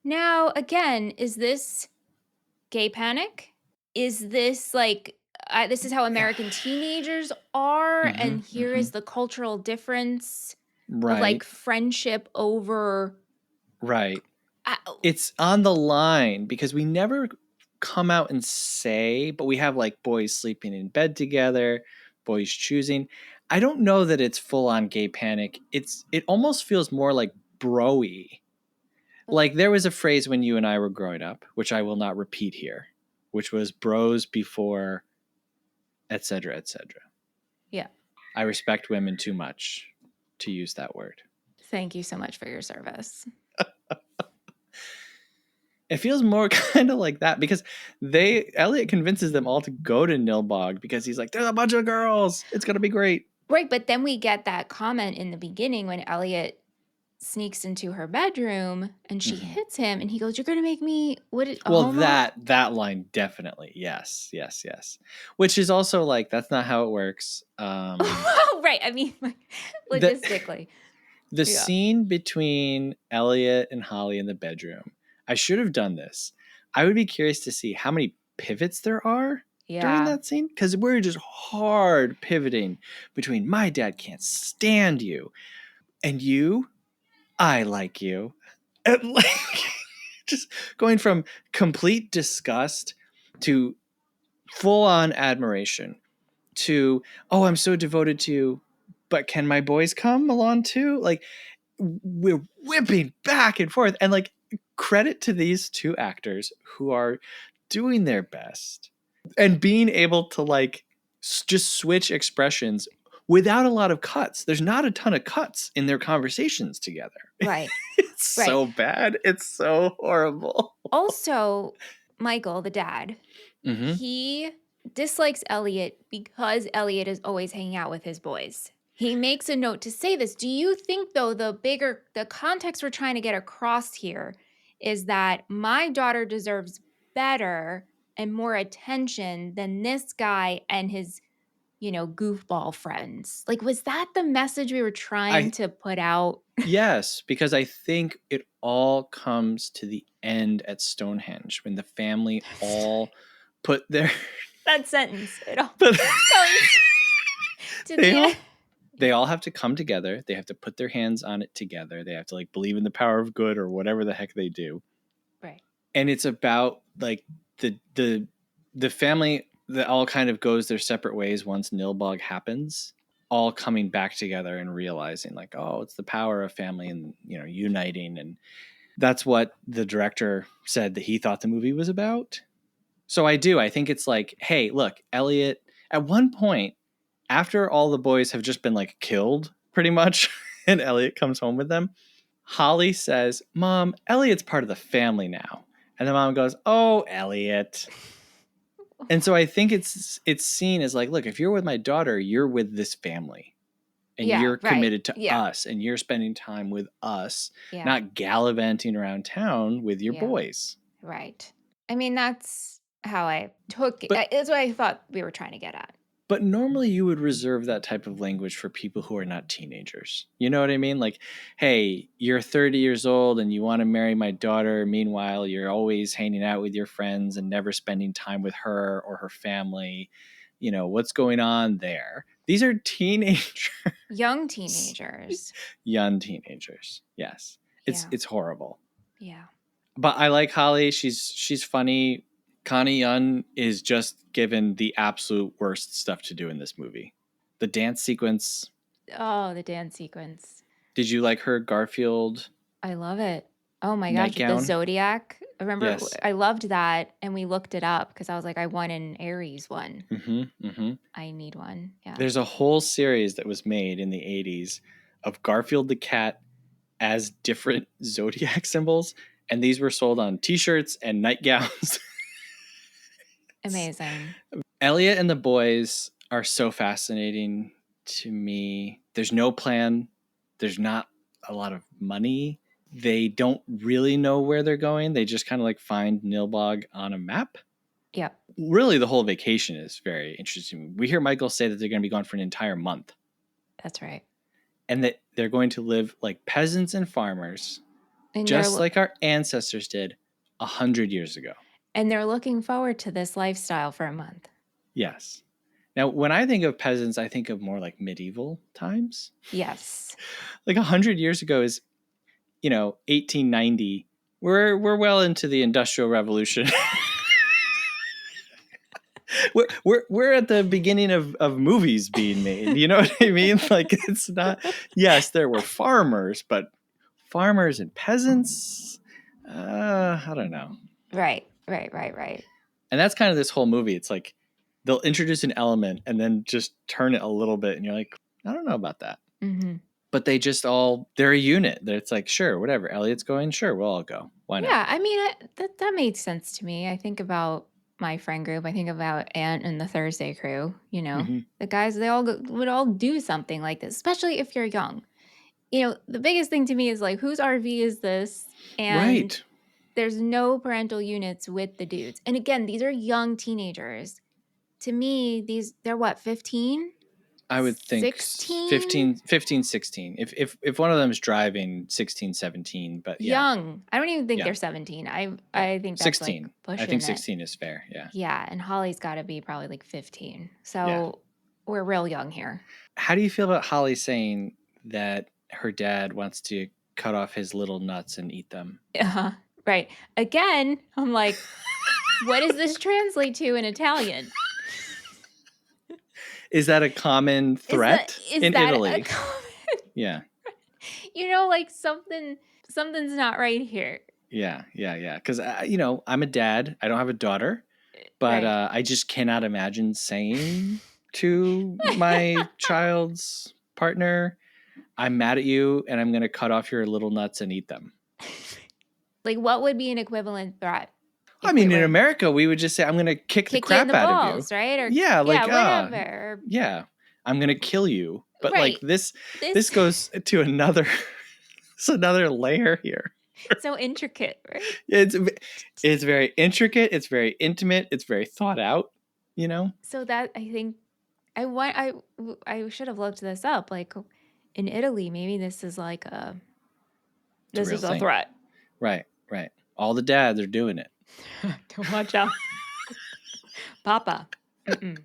Now, again, is this gay panic? Is this like this is how American teenagers are, and here is the cultural difference of like friendship over it's on the line because we never come out and say, but we have like boys sleeping in bed together, boys choosing. I don't know that it's full on gay panic. It almost feels more like bro-y. Like there was a phrase when you and I were growing up, which I will not repeat here, which was bros before et cetera, et cetera. Yeah. I respect women too much to use that word. Thank you so much for your service. It feels more kind of like that because Elliot convinces them all to go to Nilbog because he's like, there's a bunch of girls. It's going to be great. Right. But then we get that comment in the beginning when Elliot sneaks into her bedroom and she hits him and he goes, you're going to make me homo? That line definitely. Yes. Which is also like, that's not how it works. Right. I mean, like, logistically. The scene between Elliot and Holly in the bedroom, I should have done this. I would be curious to see how many pivots there are during that scene. Because we're just hard pivoting between my dad can't stand you and you, I like you. And like just going from complete disgust to full on admiration to, oh, I'm so devoted to you, but can my boys come along too? Like we're whipping back and forth, and like credit to these two actors who are doing their best and being able to like just switch expressions without a lot of cuts. There's not a ton of cuts in their conversations together. Right. It's so bad. It's so horrible. Also, Michael, the dad, he dislikes Elliot because Elliot is always hanging out with his boys. He makes a note to say this. Do you think, though, the context we're trying to get across here is that my daughter deserves better and more attention than this guy and his, goofball friends? Like, was that the message we were trying to put out? Yes, because I think it all comes to the end at Stonehenge when the family all put their... That sentence. It all comes to the end. They all have to come together. They have to put their hands on it together. They have to like believe in the power of good or whatever the heck they do. Right. And it's about like the family that all kind of goes their separate ways once Nilbog happens, all coming back together and realizing like, oh, it's the power of family and, uniting. And that's what the director said that he thought the movie was about. So I think it's like, hey, look, Elliot, at one point, after all the boys have just been like killed pretty much and Elliot comes home with them, Holly says, Mom, Elliot's part of the family now. And the mom goes, oh, Elliot. And so I think it's seen as like, look, if you're with my daughter, you're with this family and you're committed to us and you're spending time with us, not gallivanting around town with your boys. Right. I mean, that's how I took it. That's what I thought we were trying to get at. But normally you would reserve that type of language for people who are not teenagers. You know what I mean? Like, hey, you're 30 years old and you want to marry my daughter. Meanwhile, you're always hanging out with your friends and never spending time with her or her family. What's going on there? These are teenagers. Young teenagers. Young teenagers. Yes. It's horrible. Yeah. But I like Holly. She's funny. Connie Young is just given the absolute worst stuff to do in this movie. The dance sequence. Oh, the dance sequence. Did you like her Garfield? I love it. Oh my gosh, nightgown? The Zodiac. I remember Yes. I loved that, and we looked it up because I was like, I want an Aries one. I need one. Yeah. There's a whole series that was made in the 80s of Garfield the cat as different zodiac symbols, and these were sold on t-shirts and nightgowns. Amazing. Elliot and the boys are so fascinating to me. There's no plan. There's not a lot of money. They don't really know where they're going. They just kind of like find Nilbog on a map. Yeah. Really, the whole vacation is very interesting. We hear Michael say that they're going to be gone for an entire month. That's right. And that they're going to live like peasants and farmers, and just like our ancestors did 100 years ago. And they're looking forward to this lifestyle for a month. Yes. Now, when I think of peasants, I think of more like medieval times. Yes. Like 100 years ago is, 1890. We're well into the Industrial Revolution. we're at the beginning of movies being made. You know what I mean? Like, it's not. Yes, there were farmers, but farmers and peasants. I don't know. Right. And that's kind of this whole movie. It's like they'll introduce an element and then just turn it a little bit, and you're like, I don't know about that. Mm-hmm. But they just they're a unit. It's like, sure, whatever. Elliot's going, sure, we'll all go. Why not? Yeah, I mean, that made sense to me. I think about my friend group. I think about Ant and the Thursday crew. The guys, they all would all do something like this, especially if you're young. The biggest thing to me is like, whose RV is this? And there's no parental units with the dudes. And again, these are young teenagers. To me, they're what, 15? I would think 16? 15, 16. If one of them is driving, 16, 17, but yeah. Young. I don't even think they're 17. I think that's 16. like pushing I think it. 16 is fair, yeah. Yeah, and Holly's got to be probably like 15. So we're real young here. How do you feel about Holly saying that her dad wants to cut off his little nuts and eat them? Right. Again, I'm like, what does this translate to in Italian? Is that a common threat in Italy? Yeah. Like something's not right here. Yeah. Because, I'm a dad. I don't have a daughter, but I just cannot imagine saying to my child's partner, I'm mad at you and I'm going to cut off your little nuts and eat them. Like, what would be an equivalent threat? I mean, in America, we would just say, I'm going to kick the crap out of you. Right? Or, whatever. I'm going to kill you. But like this goes to another layer here. So intricate, right? It's very intricate. It's very intimate. It's very thought out, So that, I think, I should have looked this up. Like, in Italy, maybe this is like this is a threat. Right. All the dads are doing it. Don't watch out. Papa. Mm-mm.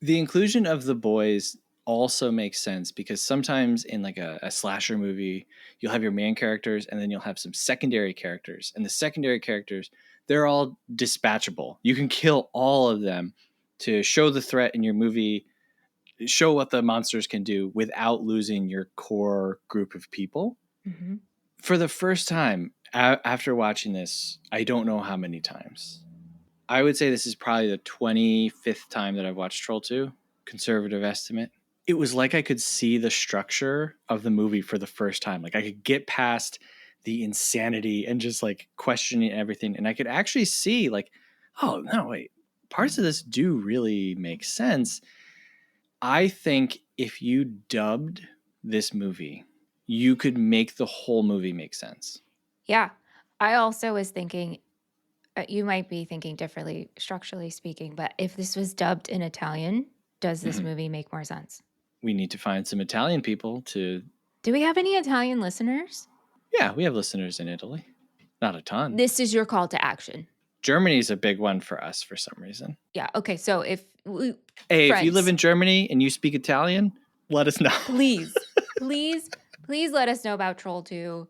The inclusion of the boys also makes sense because sometimes in like a slasher movie, you'll have your main characters and then you'll have some secondary characters. And the secondary characters, they're all dispatchable. You can kill all of them to show the threat in your movie, show what the monsters can do without losing your core group of people. Mm-hmm. For the first time after watching this, I don't know how many times. I would say this is probably the 25th time that I've watched Troll 2, conservative estimate. It was like I could see the structure of the movie for the first time. Like I could get past the insanity and just like questioning everything. And I could actually see like, oh, no, wait, parts of this do really make sense. I think if you dubbed this movie, you could make the whole movie make sense. Yeah. I also was thinking, you might be thinking differently, structurally speaking, but if this was dubbed in Italian, does this movie make more sense? We need to find some Italian people to... Do we have any Italian listeners? Yeah, we have listeners in Italy. Not a ton. This is your call to action. Germany's a big one for us for some reason. Yeah, okay, so if you live in Germany and you speak Italian, let us know. Please let us know about Troll 2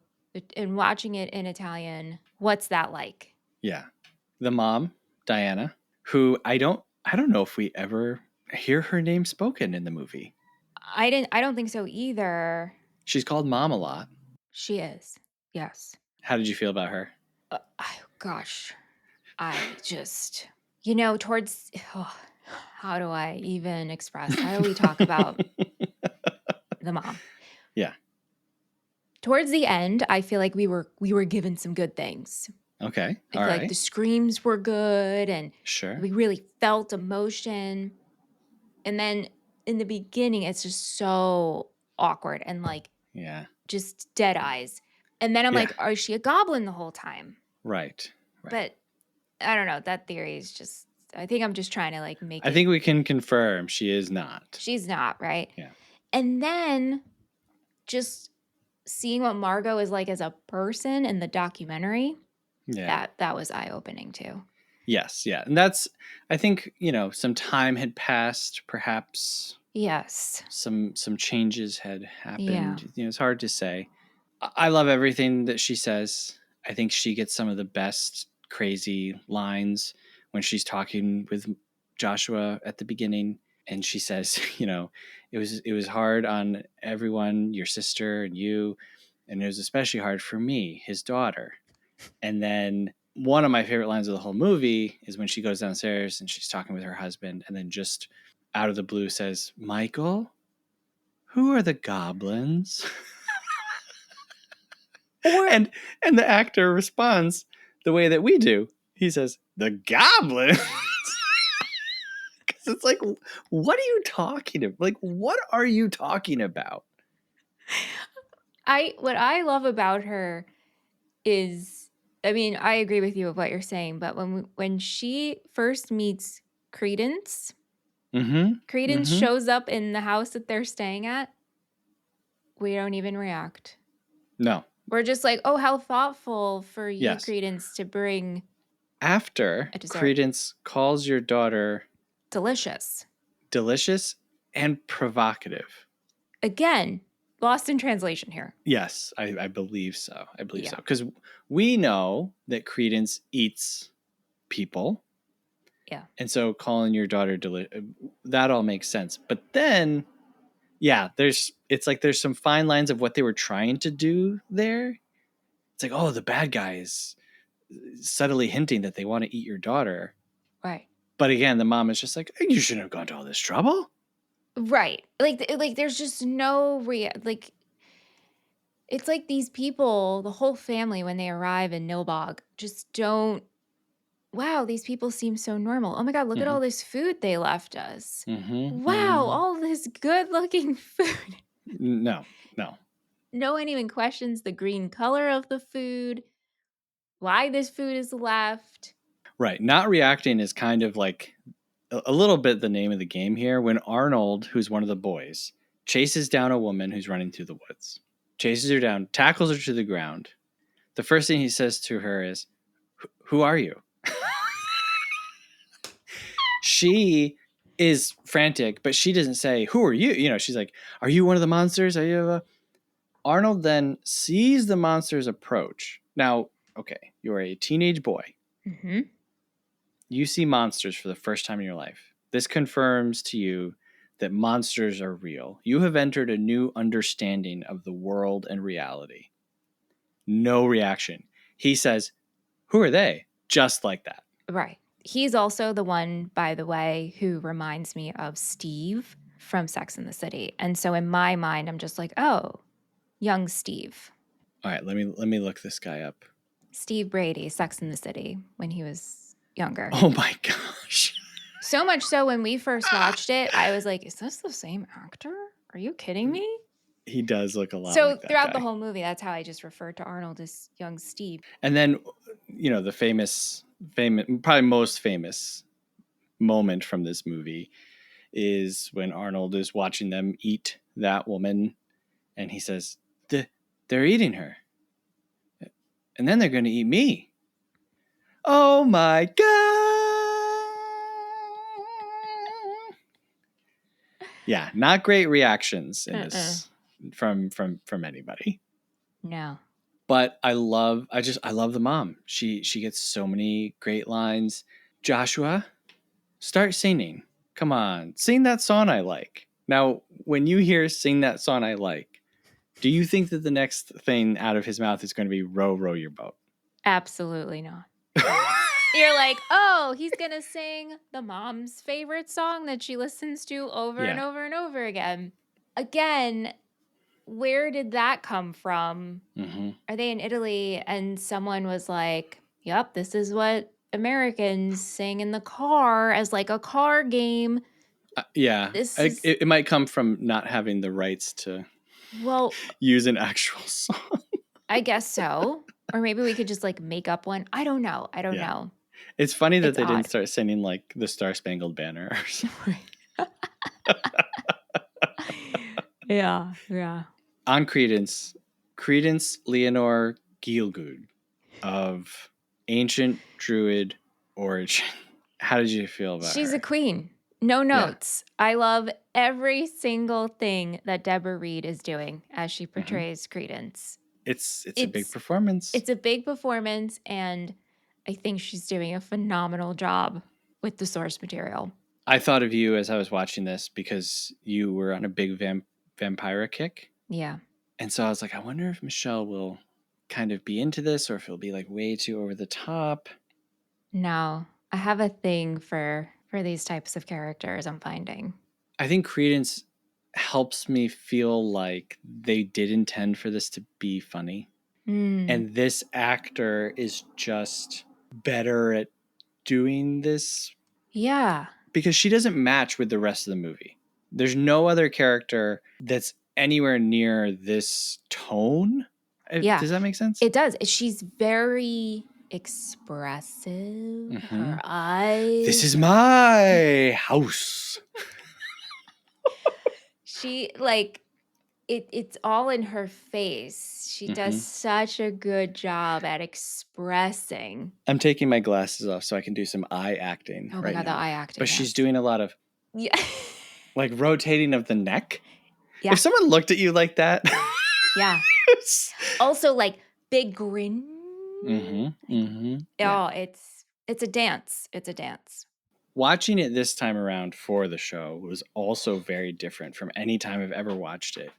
and watching it in Italian. What's that like? Yeah. The mom, Diana, who I don't I don't know if we ever hear her name spoken in the movie. I don't think so either. She's called Mom a lot. She is. Yes. How did you feel about her? Gosh, I just, towards, how do I even express? How do we talk about the mom? Yeah. Towards the end, I feel like we were given some good things. Okay. I feel like the screams were good, and sure, we really felt emotion. And then in the beginning, it's just so awkward and like, yeah, just dead eyes. And then I'm like, is she a goblin the whole time? Right. But I don't know. That theory is just, I think I'm just trying to like make I think we can confirm she is not. She's not, right? Yeah. And then just seeing what Margot is like as a person in the documentary, that was eye-opening too. Yes, yeah. And that's, I think, some time had passed, perhaps. Yes. Some changes had happened. Yeah. It's hard to say. I love everything that she says. I think she gets some of the best crazy lines when she's talking with Joshua at the beginning, and she says, it was hard on everyone, your sister and you, and it was especially hard for me, his daughter. And then one of my favorite lines of the whole movie is when she goes downstairs and she's talking with her husband, and then just out of the blue says, "Michael, who are the goblins?" And the actor responds the way that we do. He says, "The goblins." Because it's like, what are you talking about? Like, what are you talking about? What I love about her is, I mean, I agree with you with what you're saying, but when she first meets Credence, Credence shows up in the house that they're staying at, we don't even react. No. We're just like, oh, how thoughtful for you, Credence, to bring after Credence calls your daughter delicious and provocative. Again, lost in translation here. Yes, I believe so. I believe so. Because we know that Credence eats people. Yeah. And so calling your daughter that all makes sense. But then, it's like there's some fine lines of what they were trying to do there. It's like, oh, the bad guy is subtly hinting that they want to eat your daughter. Right. But again, the mom is just like, you shouldn't have gone to all this trouble. Right. Like there's just no it's like these people, the whole family, when they arrive in Nilbog, just don't, wow, these people seem so normal. Oh my God, look at all this food they left us. Wow, all this good looking food. No. No one even questions the green color of the food, why this food is left. Right. Not reacting is kind of like a little bit the name of the game here. When Arnold, who's one of the boys, chases down a woman who's running through the woods, chases her down, tackles her to the ground. The first thing he says to her is, "Who are you?" She is frantic, but she doesn't say, "Who are you?" She's like, "Are you one of the monsters? Are you Arnold then sees the monsters approach. Now, okay, you're a teenage boy. Mm-hmm. You see monsters for the first time in your life. This confirms to you that monsters are real. You have entered a new understanding of the world and reality. No reaction. He says, "Who are they?" Just like that. Right. He's also the one, by the way, who reminds me of Steve from Sex and the City. And so in my mind, I'm just like, oh, young Steve. All right, let me look this guy up. Steve Brady, Sex and the City, when he was younger. Oh my gosh. So much so when we first watched it, I was like, is this the same actor? Are you kidding me? He does look a lot so like that throughout guy. The whole movie, that's how I just referred to Arnold as young Steve. And then, the famous, probably most famous moment from this movie is when Arnold is watching them eat that woman, and he says, "They're eating her, and then they're going to eat me." Oh my God! Yeah, not great reactions in this from anybody. No. But I love the mom. She gets so many great lines. Joshua, Start singing. Come on. Sing that song I like. Now, when you hear sing that song I like, do you think that the next thing out of his mouth is going to be row, row your boat? Absolutely not. You're like, oh, he's going to sing the mom's favorite song that she listens to over and over and over again. Again, where did that come from? Mm-hmm. Are they in Italy? And someone was like, yep, this is what Americans sing in the car as like a car game. It might come from not having the rights to use an actual song. I guess so. Or maybe we could just like make up one. I don't know. know. It's funny that they didn't start singing like the Star Spangled Banner or something. Yeah. On Credence Leonore Gielgud of ancient Druid origin. How did you feel about her? She's a queen. No notes. Yeah. I love every single thing that Deborah Reed is doing as she portrays Credence. It's a big performance. It's a big performance, and I think she's doing a phenomenal job with the source material. I thought of you as I was watching this because you were on a big vampire kick. Yeah. And so I was like, I wonder if Michelle will kind of be into this or if it'll be like way too over the top. No, I have a thing for these types of characters, I'm finding. I think Credence helps me feel like they did intend for this to be funny. And this actor is just better at doing this. Yeah. Because she doesn't match with the rest of the movie. There's no other character that's anywhere near this tone. Yeah. Does that make sense? It does. She's very expressive. Her eyes. This is my house. She like it's all in her face. She does such a good job at expressing. I'm taking my glasses off so I can do some eye acting. Oh my God, the eye acting. But she's doing a lot of like rotating of the neck. Yeah. If someone looked at you like that. Yeah. Also like big grin. Oh, it's a dance. It's a dance. Watching it this time around for the show was also very different from any time I've ever watched it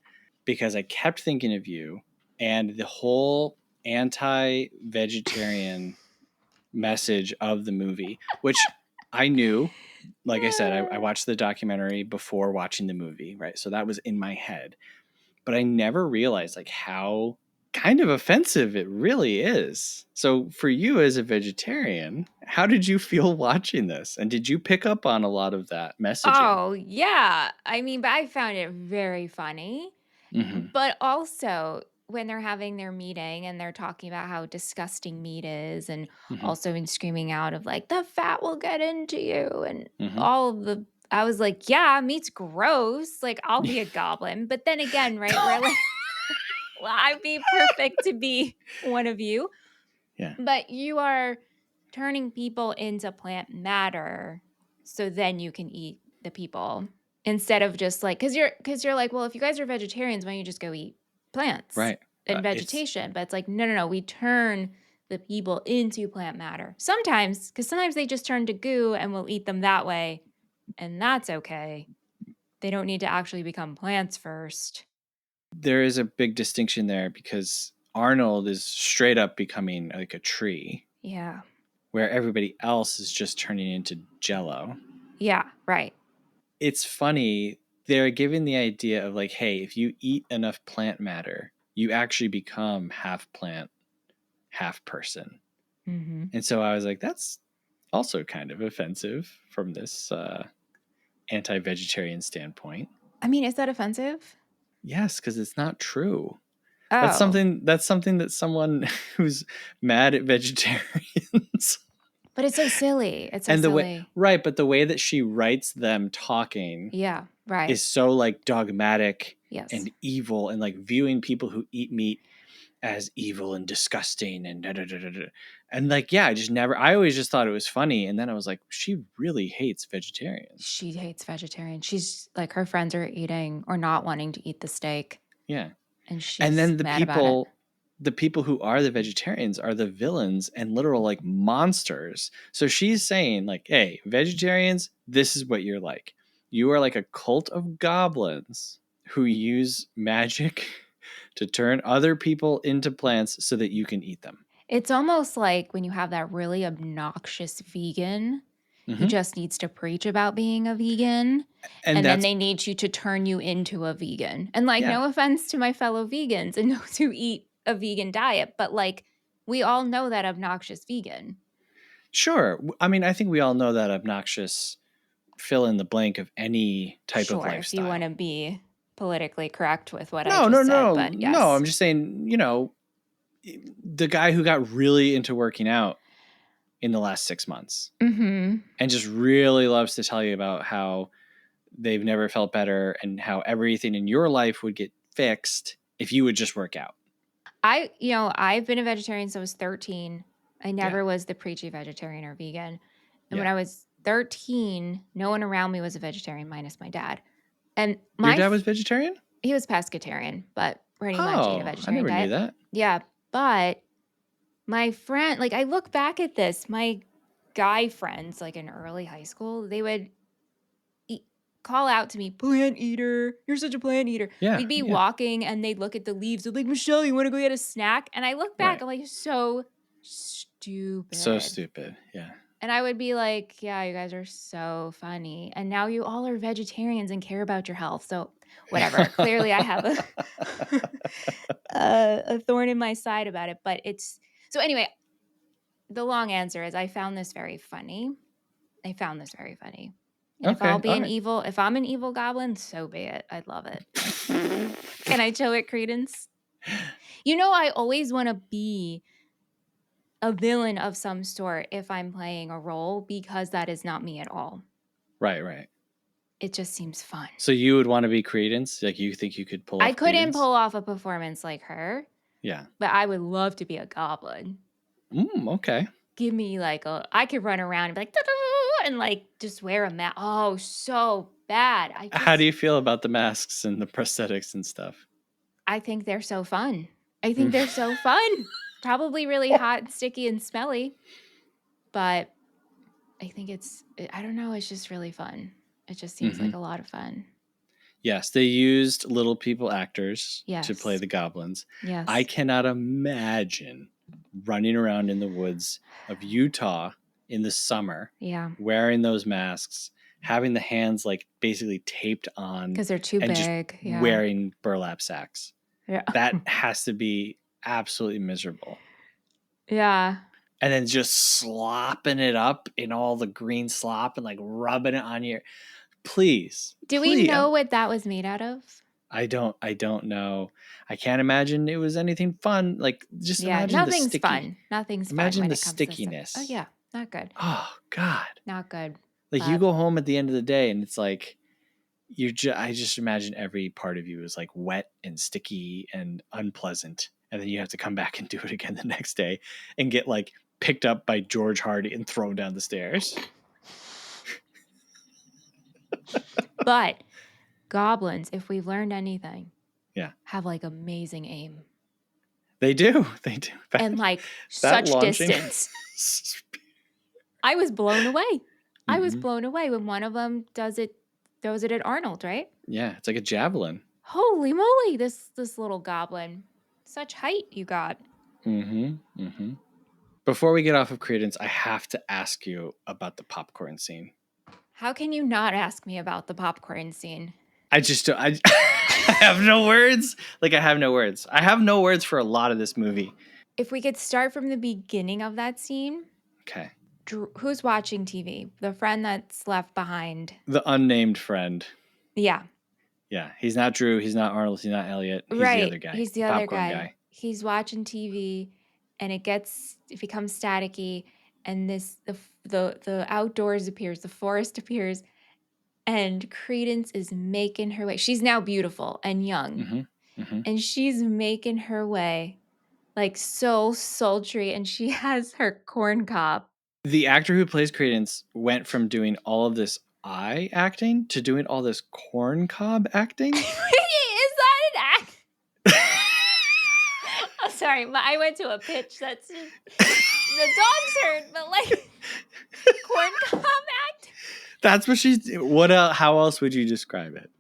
because I kept thinking of you and the whole anti-vegetarian message of the movie, which I knew. Like I said, I watched the documentary before watching the movie, right? So that was in my head. But I never realized like how kind of offensive it really is. So for you as a vegetarian, how did you feel watching this? And did you pick up on a lot of that messaging? Oh, yeah. I mean, but I found it very funny. But also when they're having their meeting and they're talking about how disgusting meat is and also in screaming out of like, the fat will get into you and all of the, I was like, yeah, meat's gross. Like I'll be a goblin. But then again, right, we're like, well, I'd be perfect to be one of you. Yeah. But you are turning people into plant matter so then you can eat the people instead of just like, because you're like, well, if you guys are vegetarians, why don't you just go eat plants and vegetation? But it's like, no. We turn the people into plant matter. Sometimes, because sometimes they just turn to goo and we'll eat them that way. And that's okay. They don't need to actually become plants first. There is a big distinction there because Arnold is straight up becoming like a tree. Yeah. Where everybody else is just turning into Jell-O. Yeah, right. It's funny. They're giving the idea of like, hey, if you eat enough plant matter, you actually become half plant, half person. And so I was like, that's also kind of offensive from this anti-vegetarian standpoint. I mean, is that offensive? Yes, because it's not true. Oh. That's something that someone who's mad at vegetarians. But it's so silly. It's so silly. But the way that she writes them talking is so like dogmatic and evil and like viewing people who eat meat as evil and disgusting and da-da-da-da-da. And like, yeah, I always just thought it was funny. And then I was like, she really hates vegetarians. She hates vegetarians. She's like, her friends are eating or not wanting to eat the steak. Yeah. And then the people the people who are the vegetarians are the villains and literal like monsters. So she's saying like, hey, vegetarians, this is what you're like. You are like a cult of goblins who use magic to turn other people into plants so that you can eat them. It's almost like when you have that really obnoxious vegan, he just needs to preach about being a vegan, and then they need you to turn you into a vegan. And like, no offense to my fellow vegans and those who eat a vegan diet, but like, we all know that obnoxious vegan. Sure. I mean, I think we all know that obnoxious fill in the blank of any type of lifestyle. If you want to be politically correct with what I just said. But yes. No, I'm just saying, you know, the guy who got really into working out in the last 6 months and just really loves to tell you about how they've never felt better and how everything in your life would get fixed if you would just work out. I've been a vegetarian since I was 13. I never was the preachy vegetarian or vegan. And when I was 13, no one around me was a vegetarian minus my dad. And your dad was vegetarian? He was pescatarian, but pretty much ate a vegetarian diet. I never knew that. Yeah, but my friend, like I look back at this, my guy friends, like in early high school, they would call out to me, plant eater. You're such a plant eater. Yeah, we'd be walking and they'd look at the leaves. They're like, Michelle, you want to go get a snack? And I look back, I'm like, so stupid. So stupid, yeah. And I would be like, yeah, you guys are so funny. And now you all are vegetarians and care about your health. So whatever. Clearly I have a thorn in my side about it. But so anyway, the long answer is I found this very funny. And if I'm an evil goblin, so be it. I'd love it. Can I chill it, Credence? You know, I always want to be a villain of some sort if I'm playing a role because that is not me at all. Right. It just seems fun. So you would want to be Credence? Like you think you could pull off I couldn't Credence? pull off a performance like her. Yeah. But I would love to be a goblin. Okay. Give me like I could run around and be like, and like just wear a mask. Oh, so bad. How do you feel about the masks and the prosthetics and stuff? I think they're so fun. Probably really hot and sticky and smelly. But I think I don't know, it's just really fun. It just seems like a lot of fun. Yes, they used little people actors to play the goblins. Yes. I cannot imagine running around in the woods of Utah in the summer, wearing those masks, having the hands like basically taped on because they're too big, wearing burlap sacks. Yeah. That has to be absolutely miserable. Yeah. And then just slopping it up in all the green slop and like rubbing it on your... Please. Do we know what that was made out of? I don't know. I can't imagine it was anything fun. Like just imagine nothing's the fun. Nothing's fun. Imagine the stickiness. Oh yeah, not good. Oh God, not good. Like you go home at the end of the day and it's like I just imagine every part of you is like wet and sticky and unpleasant, and then you have to come back and do it again the next day and get like picked up by George Hardy and thrown down the stairs. But goblins, if we've learned anything, have like amazing aim. They do. And like such distance. I was blown away. I was blown away when one of them throws it at Arnold, right? Yeah, it's like a javelin. Holy moly, this little goblin. Such height you got. Before we get off of Credence, I have to ask you about the popcorn scene. How can you not ask me about the popcorn scene? I have no words. Like I have no words. I have no words for a lot of this movie. If we could start from the beginning of that scene. Okay. Who's watching TV? The friend that's left behind. The unnamed friend. Yeah. Yeah. He's not Drew. He's not Arnold. He's not Elliot. He's the other guy. He's the other guy. He's watching TV and it becomes staticky and the outdoors appears, the forest appears, and Credence is making her way. She's now beautiful and young. And she's making her way like so sultry, and she has her corn cob. The actor who plays Credence went from doing all of this eye acting to doing all this corn cob acting. Is that an act? Sorry, I went to a pitch that's just, the dogs hurt, but like corn cob act. That's what she's. How else would you describe it?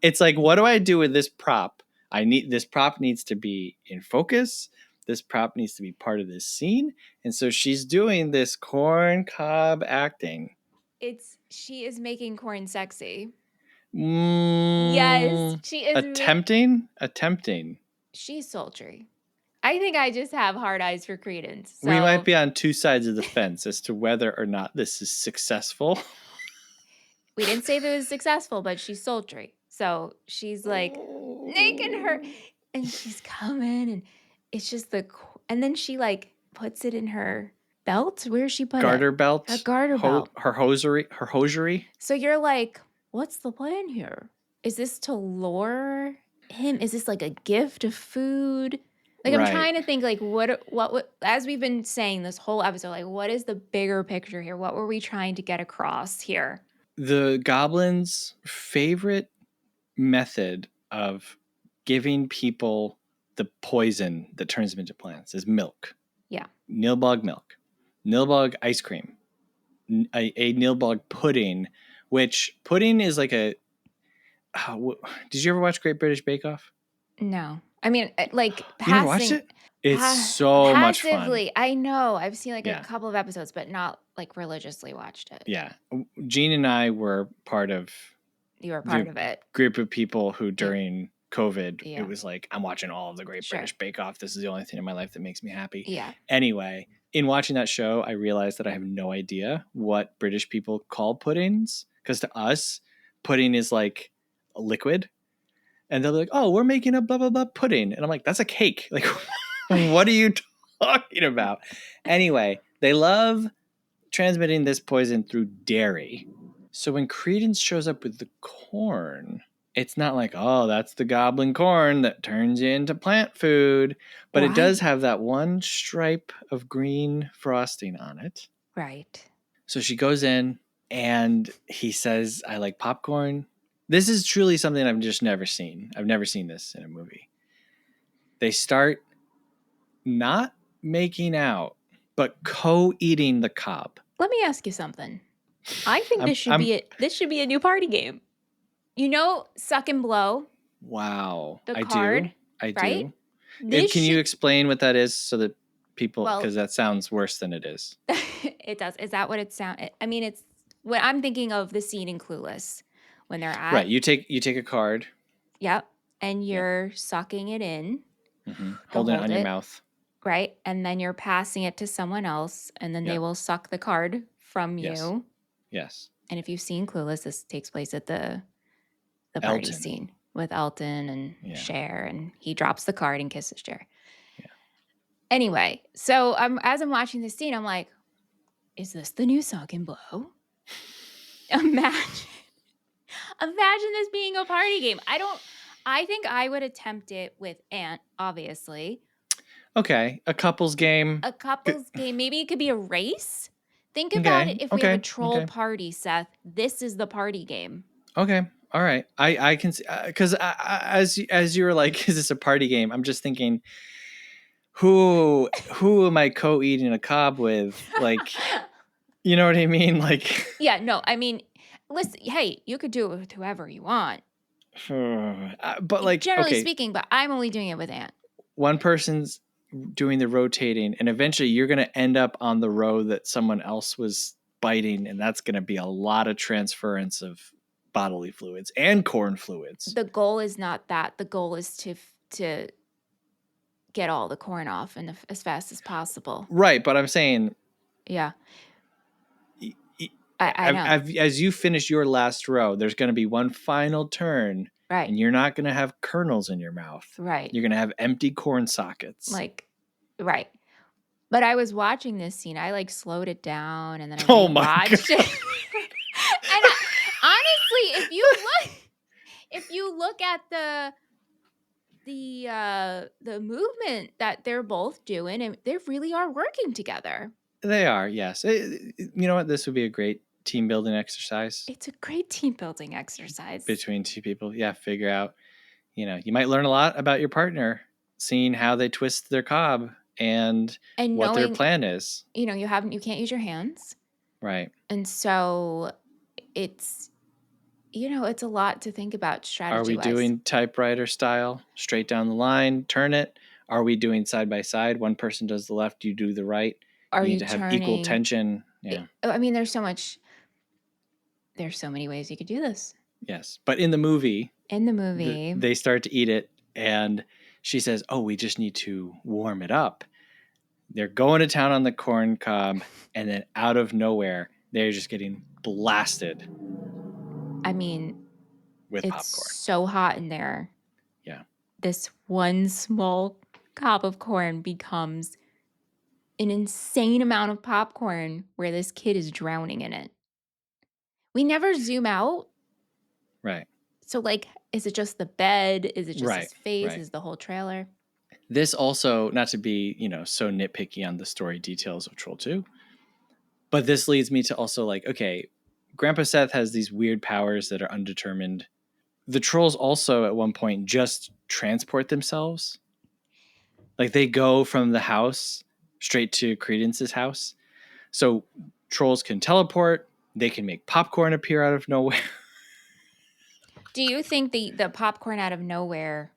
It's like, what do I do with this prop? This prop needs to be in focus. This prop needs to be part of this scene, and so she's doing this corn cob acting. She is making corn sexy. Yes, she is attempting. She's sultry. I think I just have hard eyes for Credence. So. We might be on two sides of the fence as to whether or not this is successful. We didn't say that it was successful, but she's sultry. So she's like making her, and she's coming, and it's just and then she like puts it in her belt. Where's she put garter it? Belt? A garter belt. Her hosiery. So you're like, what's the plan here? Is this to lure him? Is this like a gift of food? Like, I'm trying to think, like, what, as we've been saying this whole episode, like, what is the bigger picture here? What were we trying to get across here? The goblins' favorite method of giving people the poison that turns them into plants is milk. Yeah. Nilbog milk. Nilbog ice cream. A Nilbog pudding, which pudding is like a... did you ever watch Great British Bake Off? No. I mean, like, you never watched it? It's so much fun. I know. I've seen like a couple of episodes, but not like religiously watched it. Yeah. Jean and I were part of... You were part of it. Group of people who during COVID, it was like, I'm watching all of the Great British Bake Off. This is the only thing in my life that makes me happy. Yeah. Anyway, in watching that show, I realized that I have no idea what British people call puddings. Because to us, pudding is like a liquid. And they'll be like, oh, we're making a blah, blah, blah pudding. And I'm like, that's a cake. Like, what are you talking about? Anyway, they love transmitting this poison through dairy. So when Credence shows up with the corn, it's not like, oh, that's the goblin corn that turns you into plant food. But it does have that one stripe of green frosting on it. Right. So she goes in and he says, I like popcorn. This is truly something I've just never seen. I've never seen this in a movie. They start not making out, but co-eating the cob. Let me ask you something. I think this should be a new party game. You know, suck and blow. Wow. The card. I right? do. Can you explain what that is so that people, because that sounds worse than it is. It does. Is that what it sounds? I mean, it's what I'm thinking of the scene in Clueless when they're at. Right. You take a card. Yep. And you're sucking it in. Mm-hmm. Holding it on your mouth. Right. And then you're passing it to someone else, and then they will suck the card from you. Yes. And if you've seen Clueless, this takes place at the party scene with Elton and Cher, and he drops the card and kisses Cher. Yeah. Anyway, so as I'm watching this scene, I'm like, is this the new suck and blow? Imagine this being a party game. I think I would attempt it with Aunt, obviously. Okay, a couple's game. A couple's game. Maybe it could be a race. Think about it. If we have a troll party, Seth, this is the party game. Okay. All right. I can see, because as you were like, is this a party game? I'm just thinking, who am I co-eating a cob with? Like, you know what I mean? Like, yeah, no, I mean, listen, hey, you could do it with whoever you want. But like, generally speaking, but I'm only doing it with Aunt. One person's doing the rotating, and eventually you're going to end up on the row that someone else was biting, and that's going to be a lot of transference of bodily fluids and corn fluids. The goal is not that. The goal is to get all the corn off and as fast as possible. Right, but I'm saying, yeah, I know. As you finish your last row, there's going to be one final turn. Right. And you're not going to have kernels in your mouth. Right. You're going to have empty corn sockets. Like, right. But I was watching this scene. I like slowed it down and then I watched it. And honestly, if you look at the movement that they're both doing, and they really are working together. They are, yes. You know what? This would be a great team building exercise. It's a great team building exercise between two people. Yeah, figure out, you might learn a lot about your partner seeing how they twist their cob and what their plan is. You can't use your hands. Right. And so it's, it's a lot to think about strategy-wise. Are we doing typewriter style, straight down the line, turn it? Are we doing side by side? One person does the left, you do the right. You need to have equal tension. Yeah. I mean, there's so many ways you could do this. Yes. But in the movie, they start to eat it and she says, oh, we just need to warm it up. They're going to town on the corn cob and then out of nowhere, they're just getting blasted. I mean, with it's popcorn. So hot in there. Yeah. This one small cob of corn becomes an insane amount of popcorn where this kid is drowning in it. We never zoom out. Right. So, is it just the bed? Is it just his face? Right. Is the whole trailer? This also, not to be, so nitpicky on the story details of Troll 2, but this leads me to also okay, Grandpa Seth has these weird powers that are undetermined. The trolls also at one point just transport themselves. They go from the house straight to Credence's house. So trolls can teleport. They can make popcorn appear out of nowhere. Do you think the popcorn out of nowhere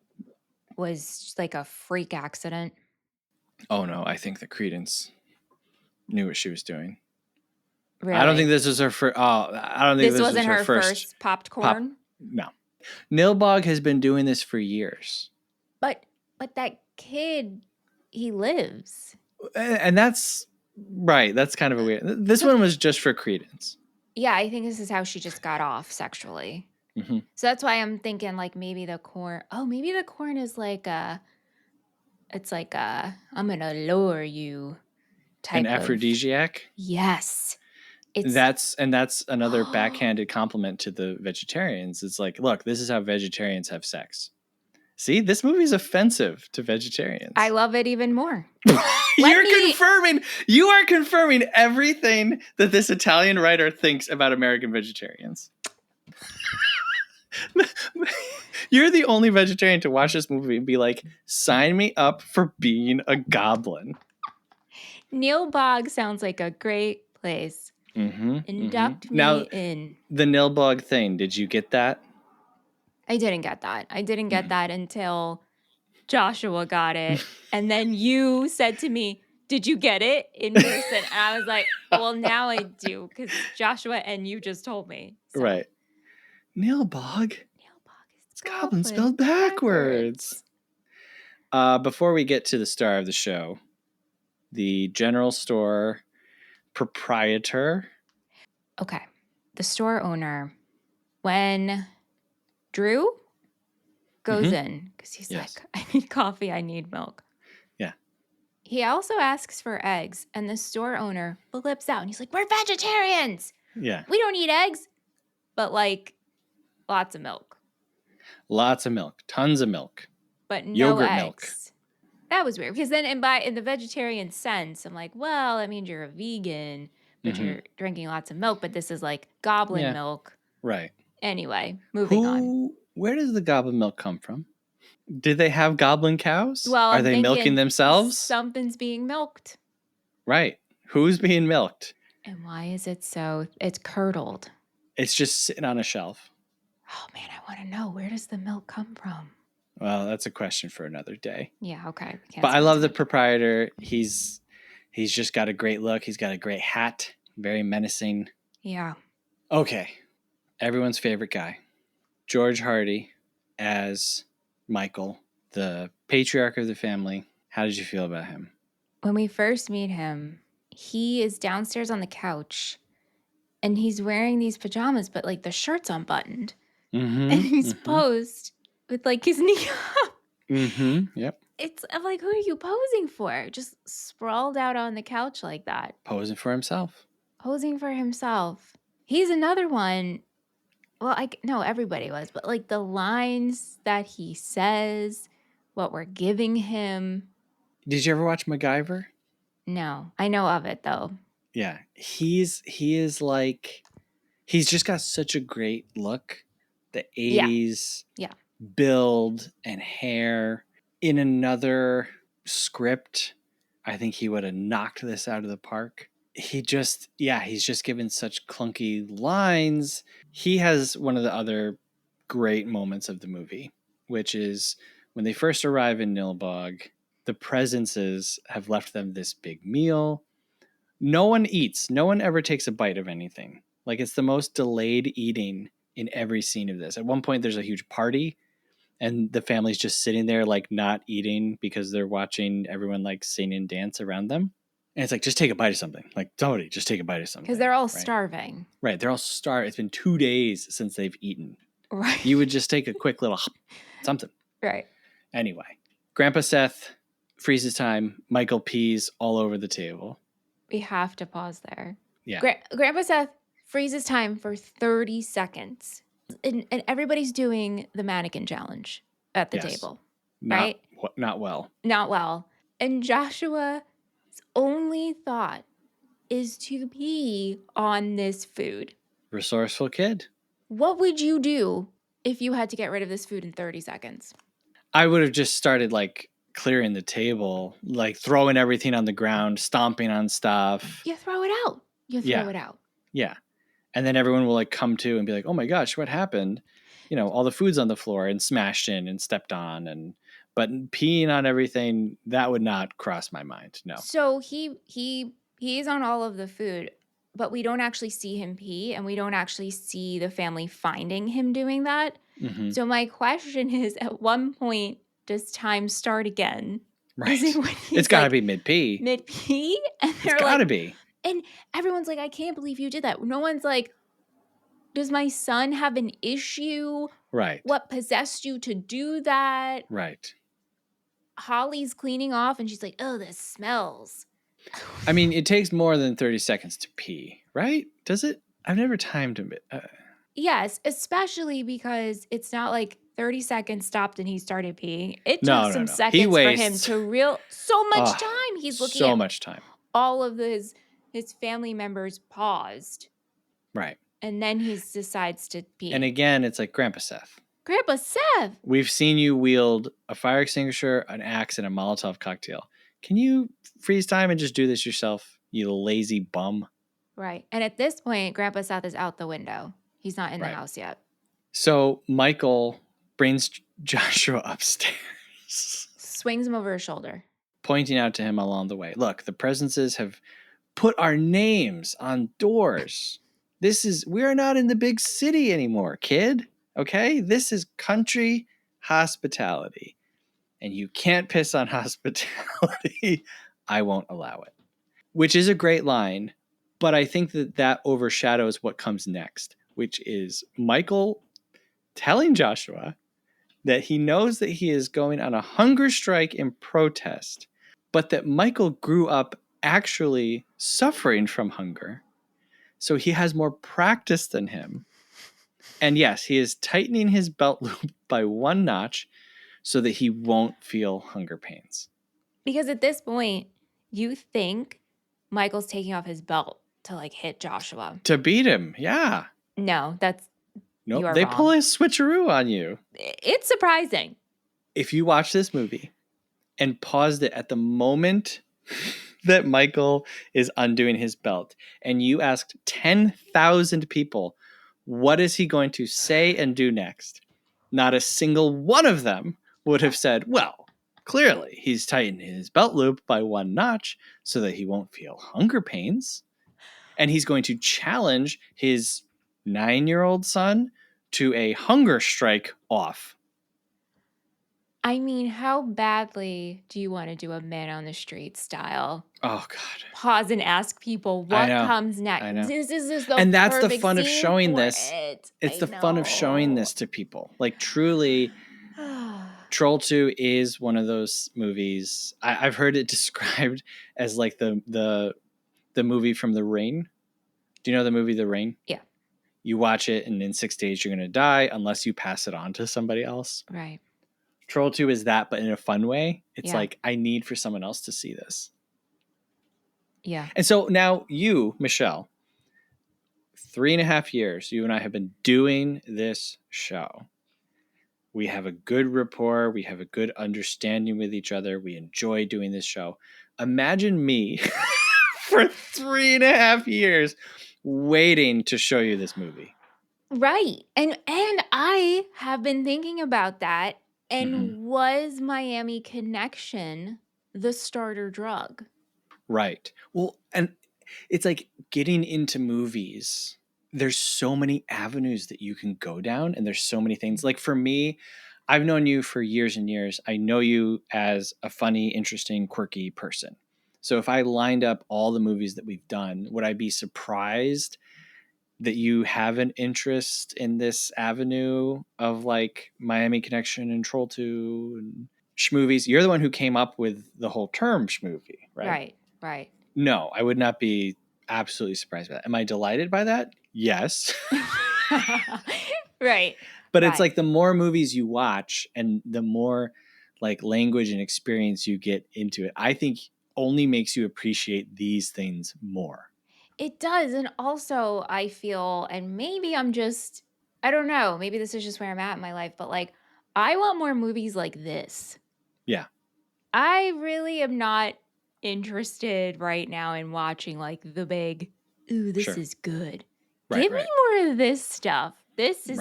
was a freak accident? Oh, no. I think that Credence knew what she was doing. Really? I don't think this was her first. I don't think this wasn't was her first popped corn. No, Nilbog has been doing this for years. But that kid, he lives, and that's right. That's kind of a weird. This one was just for Credence. Yeah, I think this is how she just got off sexually. Mm-hmm. So that's why I'm thinking maybe the corn. Oh, maybe the corn is it's I'm gonna lure you type an aphrodisiac. Yes. That's another backhanded compliment to the vegetarians. It's look, this is how vegetarians have sex. See, this movie is offensive to vegetarians. I love it even more. You are confirming everything that this Italian writer thinks about American vegetarians. You're the only vegetarian to watch this movie and be like, sign me up for being a goblin. Nilbog sounds like a great place. Mm-hmm, Induct me in. The Nilbog thing, did you get that? I didn't get that. I didn't get that until Joshua got it. And then you said to me, did you get it in person? And I was like, well, now I do because Joshua and you just told me. So. Right. Nilbog is goblin spelled backwards. Before we get to the star of the show, the general store proprietor. Okay. The store owner, when Drew goes in, because he's like, I need coffee, I need milk. Yeah. He also asks for eggs, and the store owner flips out, and he's like, we're vegetarians. Yeah. We don't eat eggs, but lots of milk. Lots of milk. Tons of milk. But no yogurt eggs. Milk. That was weird, because then in the vegetarian sense, I'm like, well, that means you're a vegan, but you're drinking lots of milk, but this is goblin milk. Right. Anyway, moving on. Where does the goblin milk come from? Did they have goblin cows? Well, are they milking themselves? Something's being milked. Right. Who's being milked? And why is it so? It's curdled. It's just sitting on a shelf. Oh, man, I want to know. Where does the milk come from? Well, that's a question for another day. Yeah, okay. But I love the proprietor. He's just got a great look. He's got a great hat. Very menacing. Yeah. Okay. Everyone's favorite guy. George Hardy as Michael, the patriarch of the family. How did you feel about him? When we first meet him, he is downstairs on the couch and he's wearing these pajamas, but the shirt's unbuttoned. Mm-hmm, and he's posed with his knee up. Mm-hmm. Yep. I'm like, who are you posing for? Just sprawled out on the couch like that. Posing for himself. Posing for himself. He's another one. Well, no, everybody was, but the lines that he says, what we're giving him. Did you ever watch MacGyver? No, I know of it though. Yeah, he is he's just got such a great look. The 80s build and hair. In another script, I think he would have knocked this out of the park. He's just given such clunky lines. He has one of the other great moments of the movie, which is when they first arrive in Nilbog, the presences have left them this big meal. No one eats. No one ever takes a bite of anything. Like, it's the most delayed eating in every scene of this. At one point, there's a huge party, and the family's just sitting there, like, not eating because they're watching everyone, like, sing and dance around them. And it's like, just take a bite of something. Like, somebody, just take a bite of something. Because they're all starving. Right. They're all starving. It's been 2 days since they've eaten. Right. You would just take a quick little something. Right. Anyway, Grandpa Seth freezes time. Michael pees all over the table. We have to pause there. Yeah. Grandpa Seth freezes time for 30 seconds. And everybody's doing the mannequin challenge at the table. Right? Not well. Not well. And Joshua's only thought is to pee on this food. Resourceful kid. What would you do if you had to get rid of this food in 30 seconds? I would have just started, like, clearing the table, like throwing everything on the ground, stomping on stuff. You throw it out. It out. Yeah. And then everyone will, like, come to and be like, oh my gosh, what happened? You know, all the food's on the floor and smashed in and stepped on. But peeing on everything, that would not cross my mind. No. So he's on all of the food, but we don't actually see him pee, and we don't actually see the family finding him doing that. Mm-hmm. So my question is, at one point, does time start again? Right. It's got to be mid-pee. Mid-pee? And it's got to be. And everyone's like, I can't believe you did that. No one's like, does my son have an issue? Right. What possessed you to do that? Right. Holly's cleaning off, and she's like, oh, this smells. I mean, it takes more than 30 seconds to pee, right? Does it? I've never timed him. Yes, especially because it's not like 30 seconds stopped and he started peeing. It took some seconds for him to so much time. He's looking at much time. All of his family members paused. Right. And then he decides to pee. And again, it's like, Grandpa Seth. Grandpa Seth! We've seen you wield a fire extinguisher, an axe, and a Molotov cocktail. Can you freeze time and just do this yourself, you lazy bum? Right. And at this point, Grandpa Seth is out the window. He's not in the house yet. So Michael brings Joshua upstairs. Swings him over his shoulder. Pointing out to him along the way, look, the presences have put our names on doors. We are not in the big city anymore, kid. Okay? This is country hospitality. And you can't piss on hospitality. I won't allow it. Which is a great line, but I think that overshadows what comes next, which is Michael telling Joshua that he knows that he is going on a hunger strike in protest, but that Michael grew up actually suffering from hunger. So he has more practice than him. And yes, he is tightening his belt loop by 1 notch so that he won't feel hunger pains. Because at this point, you think Michael's taking off his belt to, like, hit Joshua. To beat him, yeah. No, Nope, they pull a switcheroo on you. It's surprising. If you watch this movie and paused it at the moment that Michael is undoing his belt, and you asked 10,000 people, what is he going to say and do next? Not a single one of them would have said, well, clearly he's tightening his belt loop by 1 notch so that he won't feel hunger pains. And he's going to challenge his 9-year-old son to a hunger strike off. I mean, how badly do you want to do a man on the street style? Oh, God. Pause and ask people what comes next. I know. This is the and that's the perfect fun of scene showing for this. it. It's the fun of showing this to people. Like, truly, Troll 2 is one of those movies. I've heard it described as like the movie from The Ring. Do you know the movie The Ring? Yeah. You watch it, and in 6 days you're going to die unless you pass it on to somebody else. Right. Troll 2 is that, but in a fun way. It's like, I need for someone else to see this. Yeah. And so now you, Michelle, 3.5 years, you and I have been doing this show. We have a good rapport. We have a good understanding with each other. We enjoy doing this show. Imagine me for 3.5 years waiting to show you this movie. Right. And I have been thinking about that. And was Miami Connection the starter drug? Right. Well, and it's like getting into movies. There's so many avenues that you can go down, and there's so many things. Like for me, I've known you for years and years. I know you as a funny, interesting, quirky person. So if I lined up all the movies that we've done, would I be surprised that you have an interest in this avenue of like Miami Connection and Troll 2 and schmovies? You're the one who came up with the whole term schmovie, right? Right. No, I would not be absolutely surprised by that. Am I delighted by that? Yes. Right. But it's like the more movies you watch and the more like language and experience you get into it, I think only makes you appreciate these things more. It does. And also, I feel, and maybe I'm just, I don't know, maybe this is just where I'm at in my life, but like, I want more movies like this. Yeah. I really am not interested right now in watching like the big, ooh, this is good. Give me more of this stuff. This is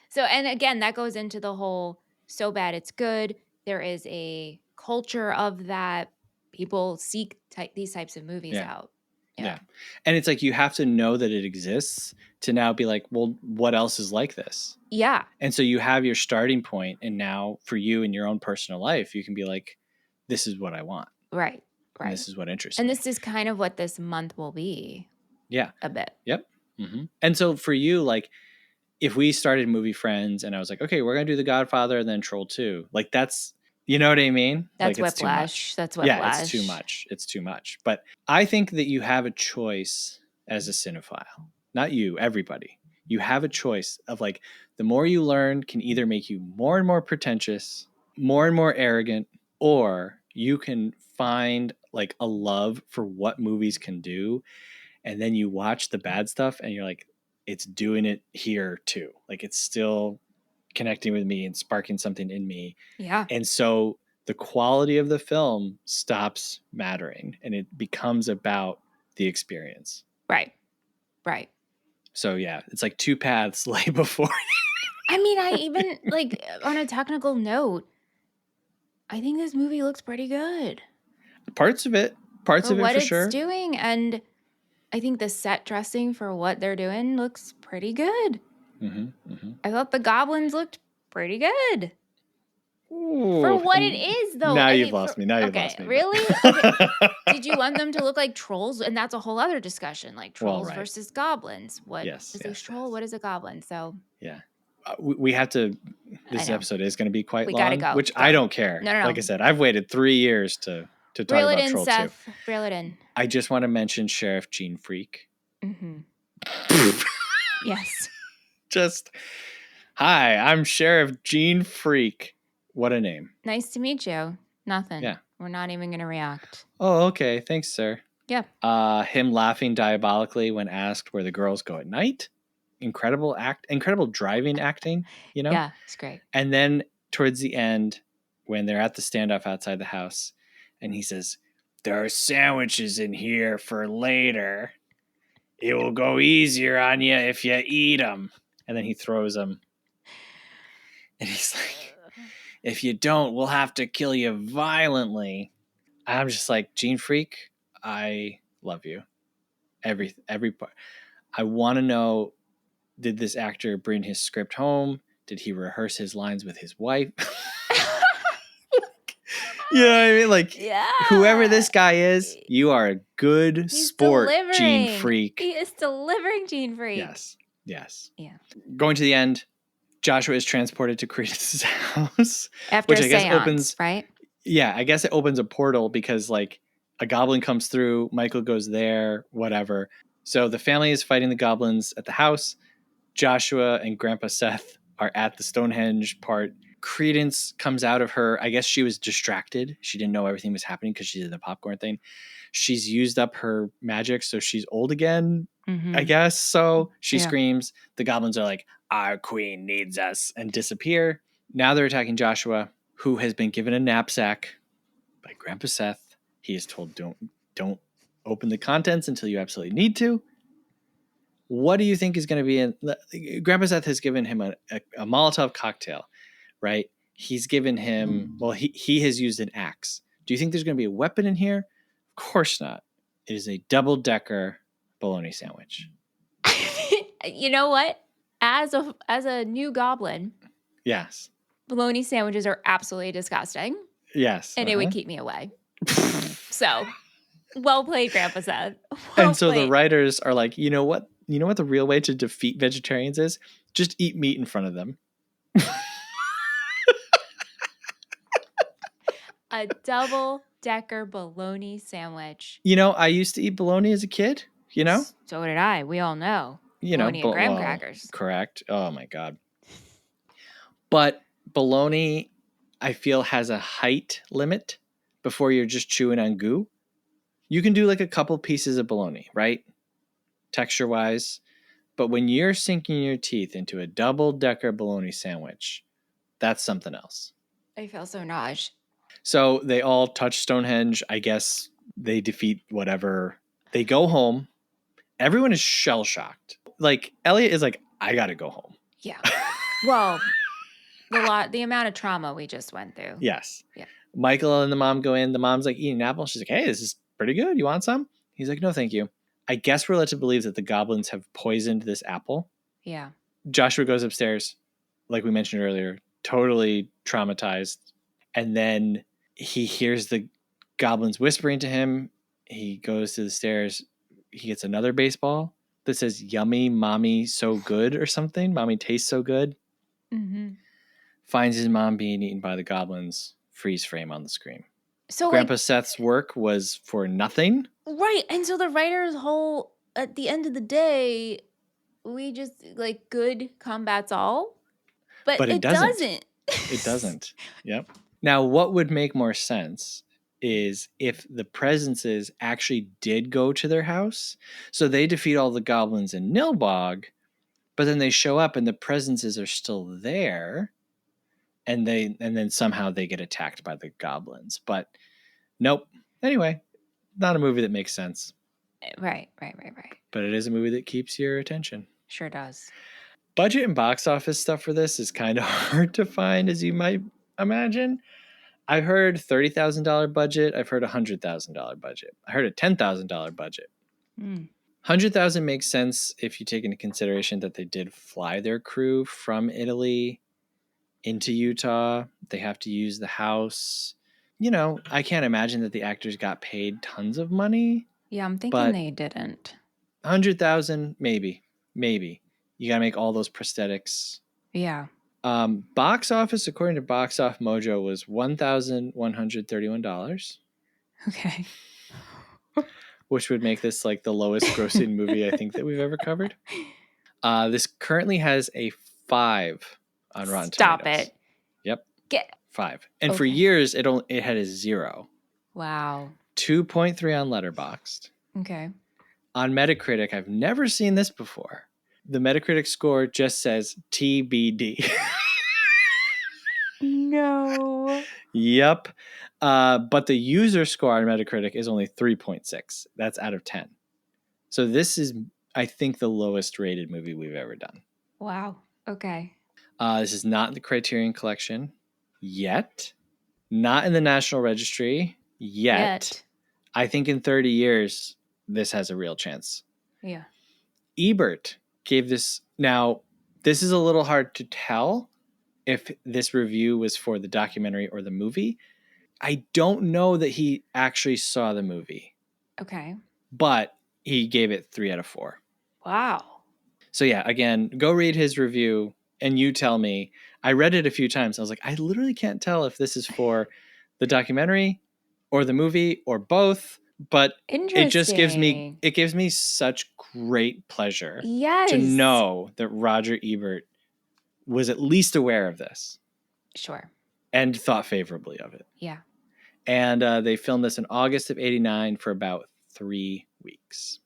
so, and again, that goes into the whole so bad it's good. There is a culture of that. People seek these types of movies out. Yeah. And it's like you have to know that it exists to now be like, well, what else is like this? Yeah. And so you have your starting point, and now for you in your own personal life, you can be like, this is what I want. Right. And this is what interests me. And this is kind of what this month will be. Yeah. A bit. Yep. Mm-hmm. And so for you, like, if we started Movie Friends and I was like, okay, we're going to do The Godfather and then Troll 2, like that's, you know what I mean? That's like, whiplash. That's whiplash. Yeah, it's too much. It's too much. But I think that you have a choice as a cinephile. Not you, everybody. You have a choice of like, the more you learn can either make you more and more pretentious, more and more arrogant, or you can find like a love for what movies can do. And then you watch the bad stuff and you're like, it's doing it here too. Like it's still connecting with me and sparking something in me. Yeah. And so the quality of the film stops mattering and it becomes about the experience. Right. So yeah, it's like two paths lay before you. I mean, I even like on a technical note, I think this movie looks pretty good. Parts of it for what it's sure. doing, and I think the set dressing for what they're doing looks pretty good. I thought the goblins looked pretty good. Ooh, for what it is, though. Now you've lost me. You've lost me. Really? Okay. Did you want them to look like trolls? And that's a whole other discussion, like trolls versus goblins. What is a troll? What is a goblin? So yeah. We have to. This episode is going to be quite long, gotta go. Which I don't care. No. Like I said, I've waited 3 years to talk about Troll 2. Seth. Reel it in. I just want to mention Sheriff Gene Freak. Yes. Just, hi, I'm Sheriff Gene Freak. What a name. Nice to meet you. Nothing. Yeah. We're not even going to react. Oh, okay. Thanks, sir. Yeah. Him laughing diabolically when asked where the girls go at night. Incredible driving acting, you know? Yeah, it's great. And then towards the end, when they're at the standoff outside the house, and he says, there are sandwiches in here for later. It will go easier on you if you eat them. And then he throws them. And he's like, if you don't, we'll have to kill you violently. I'm just like, Gene Freak, I love you. Every part. I want to know, did this actor bring his script home? Did he rehearse his lines with his wife? You know what I mean? Like, whoever this guy is, you are a good sport, Gene Freak. He is delivering, Gene Freak. Yes. Yeah. Going to the end, Joshua is transported to Credence' house. After which I guess opens, right? Yeah, I guess it opens a portal because, like, a goblin comes through, Michael goes there, whatever. So the family is fighting the goblins at the house. Joshua and Grandpa Seth are at the Stonehenge part. Credence comes out of her. I guess she was distracted. She didn't know everything was happening because she did the popcorn thing. She's used up her magic, so she's old again, I guess. So she screams. The goblins are like, our queen needs us, and disappear. Now they're attacking Joshua, who has been given a knapsack by Grandpa Seth. He is told, don't open the contents until you absolutely need to. What do you think is going to be in? Grandpa Seth has given him a Molotov cocktail, right? He's given him, well, he has used an axe. Do you think there's going to be a weapon in here? Of course not. It is a double-decker bologna sandwich. You know what? As a new goblin, yes, bologna sandwiches are absolutely disgusting. Yes. And it would keep me away. So, well played, Grandpa Seth. Well and so played. The writers are like, you know what? You know what the real way to defeat vegetarians is? Just eat meat in front of them. A double-decker bologna sandwich. You know, I used to eat bologna as a kid, you know? So did I. We all know. Bologna and graham crackers. Correct. Oh, my God. But bologna, I feel, has a height limit before you're just chewing on goo. You can do like a couple pieces of bologna, right? Texture-wise. But when you're sinking your teeth into a double-decker bologna sandwich, that's something else. I feel so nauseous. So they all touch Stonehenge. I guess they defeat whatever. They go home. Everyone is shell-shocked. Like, Elliot is like, I got to go home. Yeah. Well, the amount of trauma we just went through. Yes. Yeah. Michael and the mom go in. The mom's like eating an apple. She's like, hey, this is pretty good. You want some? He's like, no, thank you. I guess we're led to believe that the goblins have poisoned this apple. Yeah. Joshua goes upstairs, like we mentioned earlier, totally traumatized. And then he hears the goblins whispering to him. He goes to the stairs. He gets another baseball that says, yummy, mommy, so good, or something. Mommy tastes so good. Mm-hmm. Finds his mom being eaten by the goblins. Freeze frame on the screen. So Grandpa Seth's work was for nothing. Right. And so the writer's whole, at the end of the day, we just, like, good combats all. But it doesn't. It doesn't. Yep. Now, what would make more sense is if the presences actually did go to their house. So they defeat all the goblins in Nilbog, but then they show up and the presences are still there. And then somehow they get attacked by the goblins. But nope. Anyway, not a movie that makes sense. Right. But it is a movie that keeps your attention. Sure does. Budget and box office stuff for this is kind of hard to find, as you might imagine. I've heard $30,000 budget. I've heard $100,000 budget. I heard a $10,000 budget. $100,000 makes sense if you take into consideration that they did fly their crew from Italy into Utah. They have to use the house. You know, I can't imagine that the actors got paid tons of money. Yeah, I'm thinking they didn't. $100,000, maybe. You got to make all those prosthetics. Yeah. Box office, according to Box Off Mojo, was $1,131. Okay. Which would make this like the lowest grossing movie I think that we've ever covered. This currently has a 5 on Rotten Tomatoes. Stop it. Yep. 5. And Okay. for years, it had a 0. Wow. 2.3 on Letterboxd. Okay. On Metacritic, I've never seen this before. The Metacritic score just says TBD. No. Yep. But the user score on Metacritic is only 3.6. That's out of 10. So this is, I think, the lowest rated movie we've ever done. Wow. Okay. This is not in the Criterion Collection yet. Not in the National Registry yet. I think in 30 years, this has a real chance. Yeah. Ebert gave this. Now, this is a little hard to tell if this review was for the documentary or the movie. I don't know that he actually saw the movie. Okay. But he gave it 3 out of 4. Wow. So yeah, again, go read his review and you tell me. I read it a few times. I was like, I literally can't tell if this is for the documentary or the movie or both. But it just gives me such great pleasure to know that Roger Ebert was at least aware of this. Sure. And thought favorably of it. Yeah. And they filmed this in August of '89 for about 3 weeks.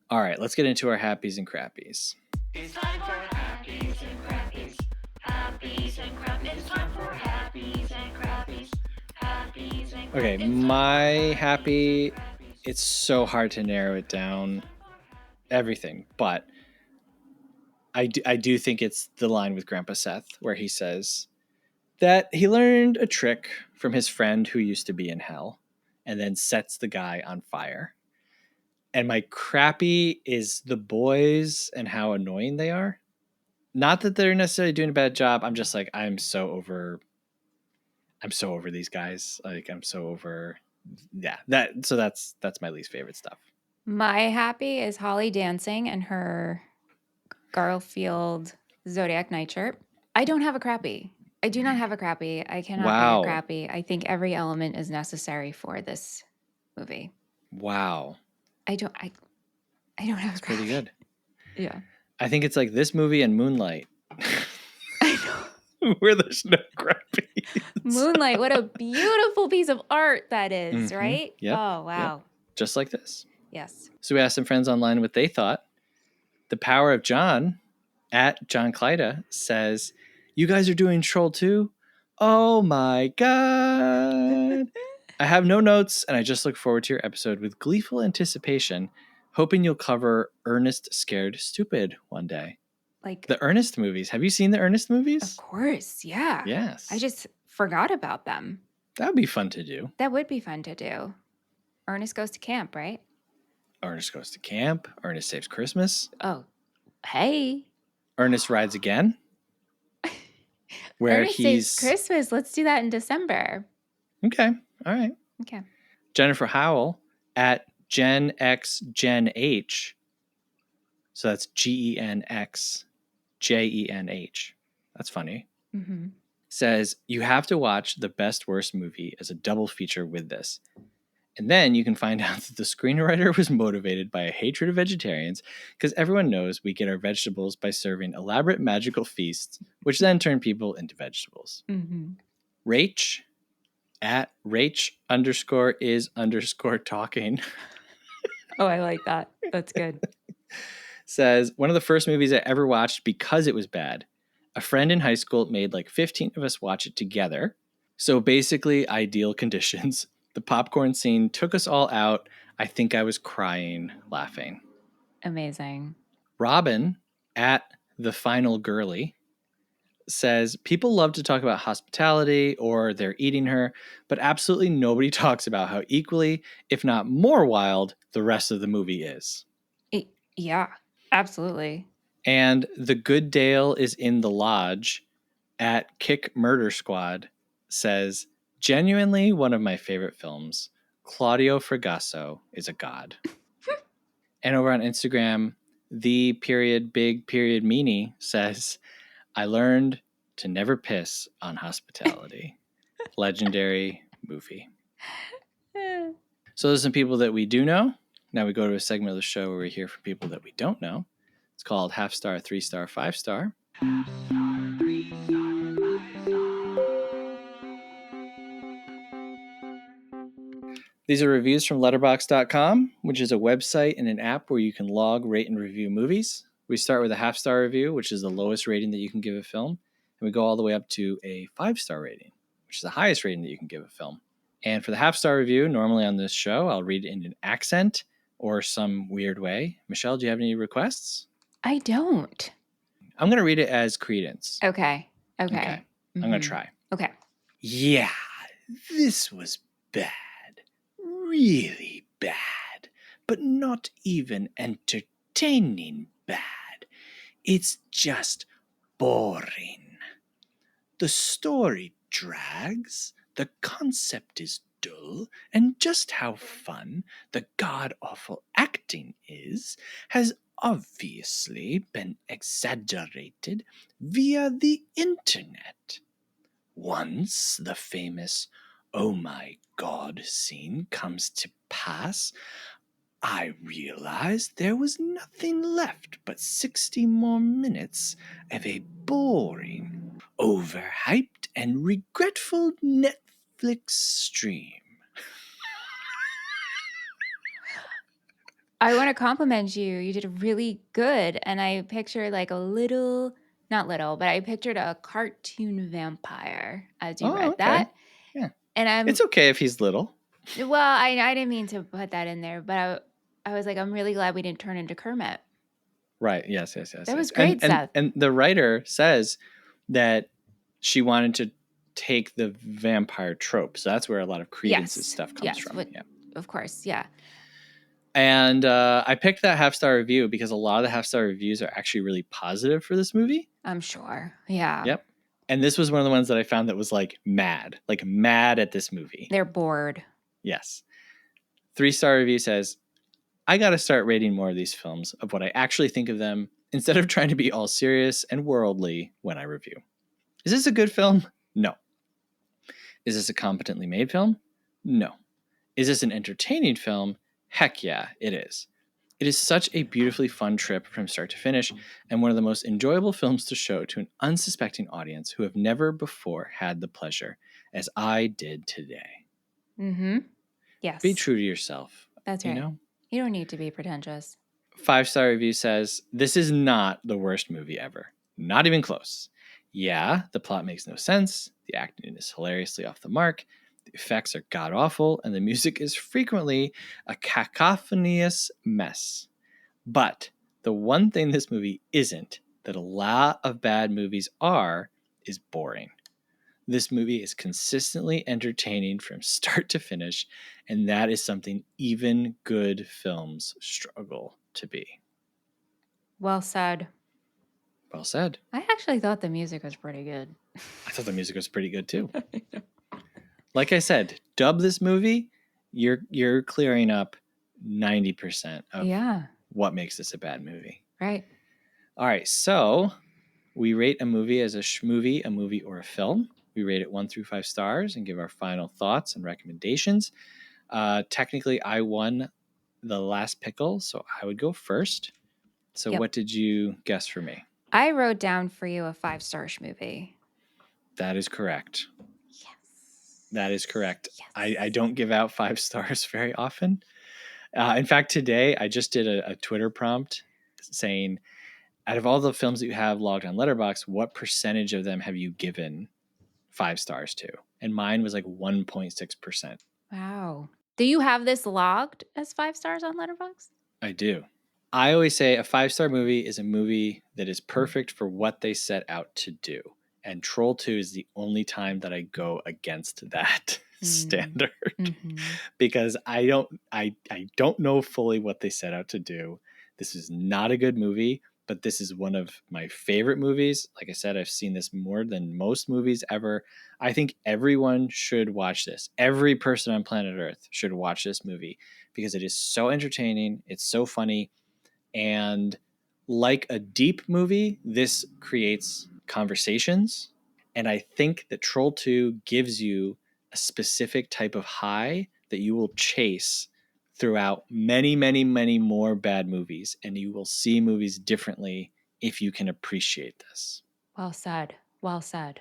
All right, let's get into our happies and crappies. It's time for happies and crappies. Happies and crappies. Okay, my happy, it's so hard to narrow it down, everything, but I do think it's the line with Grandpa Seth where he says that he learned a trick from his friend who used to be in hell and then sets the guy on fire. And my crappy is the boys and how annoying they are. Not that they're necessarily doing a bad job. I'm just like, I'm so over these guys. Like I'm so over that's my least favorite stuff. My happy is Holly dancing and her Garfield Zodiac nightshirt. I don't have a crappy. I do not have a crappy. I cannot pick a Wow. crappy. I think every element is necessary for this movie. Wow. I don't have That's a crappy. pretty good. Yeah. I think it's like this movie and Moonlight. I know. Where there's no crappies. Moonlight, what a beautiful piece of art that is, Mhm. right? Yep. Oh, wow. Yep. Just like this. Yes. So we asked some friends online what they thought. The Power of John at John Clyda says, "You guys are doing Troll 2? Oh my God. I have no notes and I just look forward to your episode with gleeful anticipation, hoping you'll cover Ernest Scared Stupid one day." Like the Ernest movies. Have you seen the Ernest movies? Of course, yeah. Yes. I just forgot about them. That would be fun to do. That would be fun to do. Ernest Goes to Camp, right? Ernest Goes to Camp. Ernest Saves Christmas. Oh, hey. Ernest Rides Again. Where Ernest Saves Christmas. Let's do that in December. Okay. All right. Okay. Jennifer Howell at Gen X Gen H. So that's GenX JENH. That's funny. Mm-hmm. Says, you have to watch the Best Worst movie as a double feature with this. And then you can find out that the screenwriter was motivated by a hatred of vegetarians because everyone knows we get our vegetables by serving elaborate magical feasts, which then turn people into vegetables. Mm-hmm. Rach at Rach_is_talking. Oh, I like that. That's good. Says, one of the first movies I ever watched because it was bad. A friend in high school made like 15 of us watch it together. So basically, ideal conditions. The popcorn scene took us all out. I think I was crying, laughing. Amazing. Robin at The Final Girly says, people love to talk about hospitality or they're eating her, but absolutely nobody talks about how equally, if not more wild, the rest of the movie is. Yeah, absolutely. And The Good Dale is in the Lodge at Kick Murder Squad says, genuinely one of my favorite films. Claudio Fragasso is a god. And over on Instagram, the_big_meanie says, I learned to never piss on hospitality. Legendary movie. So there's some people that we do know. Now we go to a segment of the show where we hear from people that we don't know. It's called Half Star, 3-Star, 5-Star. These are reviews from letterboxd.com, which is a website and an app where you can log, rate, and review movies. We start with a half-star review, which is the lowest rating that you can give a film. And we go all the way up to a 5-star rating, which is the highest rating that you can give a film. And for the half-star review, normally on this show, I'll read it in an accent or some weird way. Michelle, do you have any requests? I don't. I'm going to read it as Credence. Okay. Mm-hmm. I'm going to try. Okay. Yeah, this was bad. Really bad. But not even entertaining bad. It's just boring. The story drags, the concept is dull, and just how fun the god-awful acting is has obviously been exaggerated via the internet. Once the famous "oh my god" scene comes to pass, I realized there was nothing left but 60 more minutes of a boring, overhyped, and regretful Netflix stream. I want to compliment you. You did really good. And I pictured like a little, not little, but I pictured a cartoon vampire as you read that. Yeah. And it's okay if he's little. Well, I didn't mean to put that in there, but I was like, I'm really glad we didn't turn into Kermit. Right. Yes. That was great, Seth. And the writer says that she wanted to take the vampire trope. So that's where a lot of Credence's stuff comes from. Yeah. Of course. Yeah. And I picked that 5-star review because a lot of the 5-star reviews are actually really positive for this movie. I'm sure. Yeah. Yep. And this was one of the ones that I found that was like mad at this movie. They're bored. Yes. 3-star review says, I got to start rating more of these films of what I actually think of them instead of trying to be all serious and worldly when I review. Is this a good film? No. Is this a competently made film? No. Is this an entertaining film? Heck yeah, it is. It is such a beautifully fun trip from start to finish and one of the most enjoyable films to show to an unsuspecting audience who have never before had the pleasure as I did today. Mm-hmm. Yes. Be true to yourself. That's right. You don't need to be pretentious. 5-star review says, this is not the worst movie ever. Not even close. Yeah, the plot makes no sense. The acting is hilariously off the mark. The effects are god-awful, and the music is frequently a cacophonous mess. But the one thing this movie isn't, that a lot of bad movies are, is boring. This movie is consistently entertaining from start to finish, and that is something even good films struggle to be. Well said. Well said. I actually thought the music was pretty good. I thought the music was pretty good too. Like I said, dub this movie, you're clearing up 90% of what makes this a bad movie. Right. All right, so we rate a movie as a schmovie, a movie, or a film. We rate it 1 through 5 stars and give our final thoughts and recommendations. Technically, I won the last pickle, so I would go first. So what did you guess for me? I wrote down for you a 5-star schmovie. That is correct. Yes. That is correct. Yes. I don't give out 5 stars very often. In fact, today I just did a Twitter prompt saying, out of all the films that you have logged on Letterboxd, what percentage of them have you given 5 stars to? And mine was like 1.6%. Wow. Do you have this logged as 5 stars on Letterboxd? I do. I always say a 5-star movie is a movie that is perfect for what they set out to do. And Troll 2 is the only time that I go against that standard because I don't know fully what they set out to do. This is not a good movie, but this is one of my favorite movies. Like I said, I've seen this more than most movies ever. I think everyone should watch this. Every person on planet Earth should watch this movie because it is so entertaining. It's so funny. And like a deep movie, this creates conversations. And I think that Troll 2 gives you a specific type of high that you will chase throughout many, many, many more bad movies. And you will see movies differently if you can appreciate this. Well said. Well said.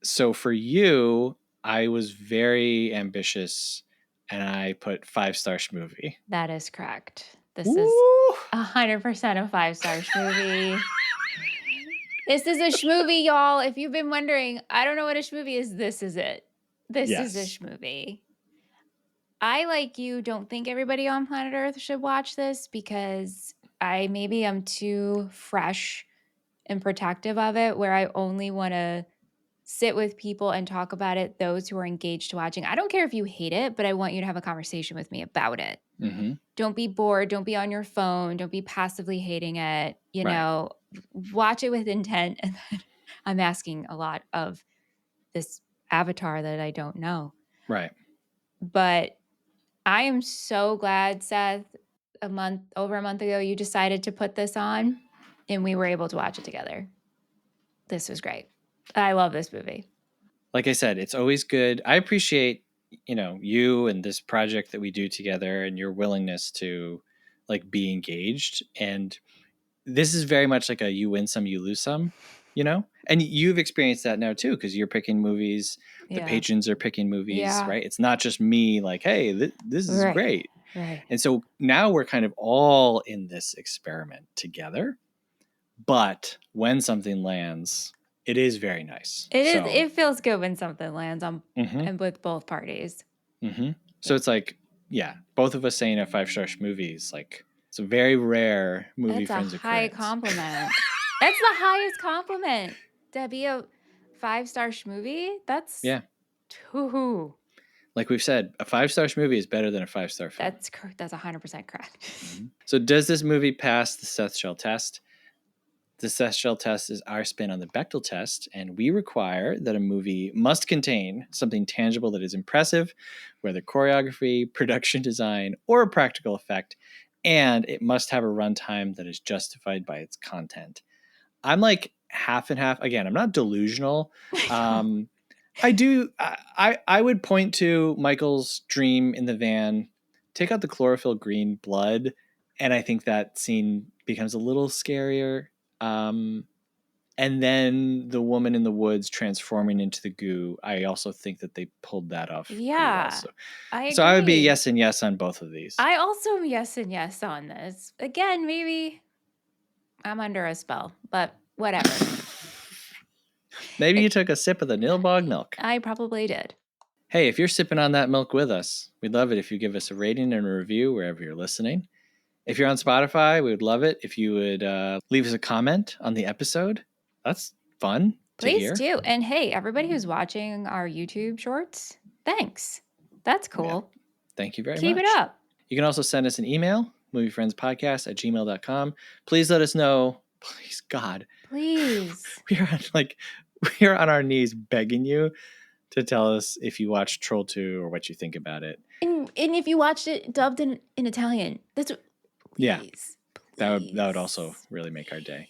So for you, I was very ambitious and I put 5-star schmovie. That is correct. This is 100% a 5-star schmovie. This is a schmovie, y'all. If you've been wondering, I don't know what a schmovie is. This is it. This is a schmovie. I, like you, don't think everybody on planet Earth should watch this because maybe I'm too fresh and protective of it, where I only want to sit with people and talk about it, those who are engaged to watching. I don't care if you hate it, but I want you to have a conversation with me about it. Mm-hmm. Don't be bored. Don't be on your phone. Don't be passively hating it. You know, watch it with intent. And then I'm asking a lot of this avatar that I don't know. Right. But I am so glad, Seth, over a month ago, you decided to put this on and we were able to watch it together. This was great. I love this movie. Like I said, it's always good. I appreciate, you and this project that we do together and your willingness to like be engaged. And this is very much like a you win some, you lose some, and you've experienced that now too, because you're picking movies. The patrons are picking movies, right? It's not just me like, hey, this is great. Right. And so now we're kind of all in this experiment together. But when something lands, It is very nice. It feels good when something lands on and with both parties. Mm-hmm. So it's like, both of us saying a 5-star movie is like, it's a very rare movie friends occurrence. That's a high compliment. That's the highest compliment. To be a 5-star movie? That's woohoo. Like we've said, a 5-star movie is better than a 5-star film. That's 100% correct. So does this movie pass the Seth Shell test? The Seth Shell test is our spin on the Bechdel test, and we require that a movie must contain something tangible that is impressive, whether choreography, production design, or a practical effect, and it must have a runtime that is justified by its content. I'm like half and half. Again, I'm not delusional. I would point to Michael's dream in the van, take out the chlorophyll green blood, and I think that scene becomes a little scarier. And then the woman in the woods transforming into the goo. I also think that they pulled that off. Yeah. I agree. So I would be yes and yes on both of these. I also am yes and yes on this. Again, maybe I'm under a spell, but whatever. Maybe you took a sip of the Nilbog milk. I probably did. Hey, if you're sipping on that milk with us, we'd love it if you give us a rating and a review wherever you're listening. If you're on Spotify, we would love it if you would leave us a comment on the episode. That's fun to hear. Please do. And hey, everybody who's watching our YouTube shorts, thanks. That's cool. Yeah. Thank you very much. Keep it up. You can also send us an email, moviefriendspodcast@gmail.com. Please let us know. Please, God. Please. We are on our knees begging you to tell us if you watched Troll 2 or what you think about it. And if you watched it dubbed in Italian, that's what, please. That would also really make our day.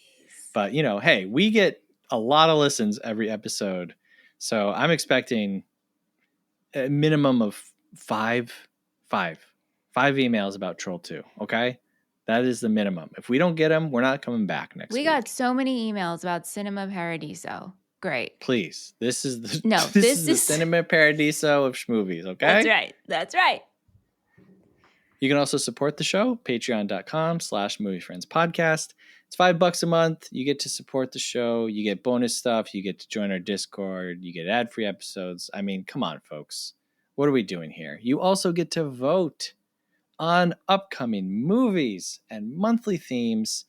But, hey, we get a lot of listens every episode. So I'm expecting a minimum of five emails about Troll 2. Okay? That is the minimum. If we don't get them, we're not coming back next week. We got so many emails about Cinema Paradiso. Great. Please. This is the Cinema Paradiso of schmovies, okay? That's right. You can also support the show, patreon.com/moviefriendspodcast. It's $5 a month. You get to support the show. You get bonus stuff. You get to join our Discord. You get ad-free episodes. I mean, come on, folks. What are we doing here? You also get to vote on upcoming movies and monthly themes.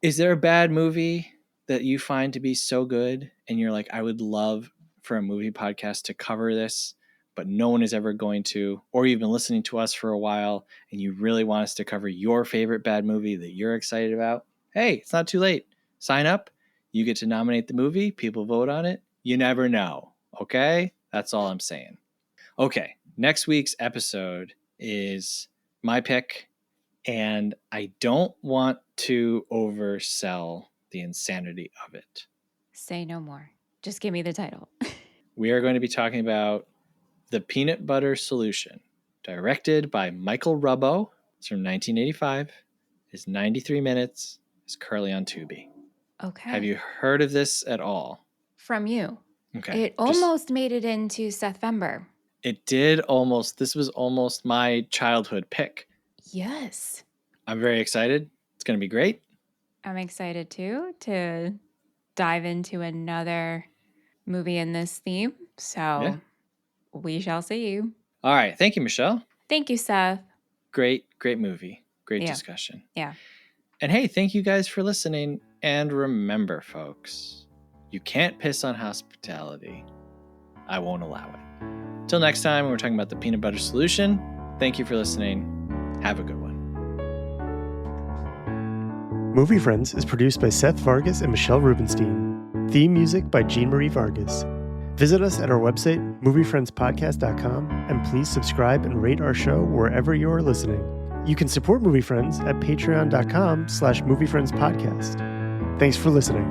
Is there a bad movie that you find to be so good and you're like, I would love for a movie podcast to cover this, but no one is ever going to, or you've been listening to us for a while and you really want us to cover your favorite bad movie that you're excited about? Hey, it's not too late. Sign up. You get to nominate the movie. People vote on it. You never know. Okay? That's all I'm saying. Okay. Next week's episode is my pick, and I don't want to oversell the insanity of it. Say no more. Just give me the title. We are going to be talking about The Peanut Butter Solution, directed by Michael Rubbo. It's from 1985. It's 93 minutes. It's currently on Tubi. Okay. Have you heard of this at all? From you. Okay. It almost made it into Sethvember. It did almost. This was almost my childhood pick. Yes. I'm very excited. It's going to be great. I'm excited too to dive into another movie in this theme. So we shall see. All right. Thank you, Michelle. Thank you, Seth. Great movie. Great discussion. Yeah. And hey, thank you guys for listening. And remember, folks, you can't piss on hospitality. I won't allow it. Till next time, when we're talking about The Peanut Butter Solution, thank you for listening. Have a good one. Movie Friends is produced by Seth Vargas and Michelle Rubenstein. Theme music by Jean Marie Vargas. Visit us at our website, moviefriendspodcast.com, and please subscribe and rate our show wherever you are listening. You can support Movie Friends at patreon.com/moviefriendspodcast. Thanks for listening.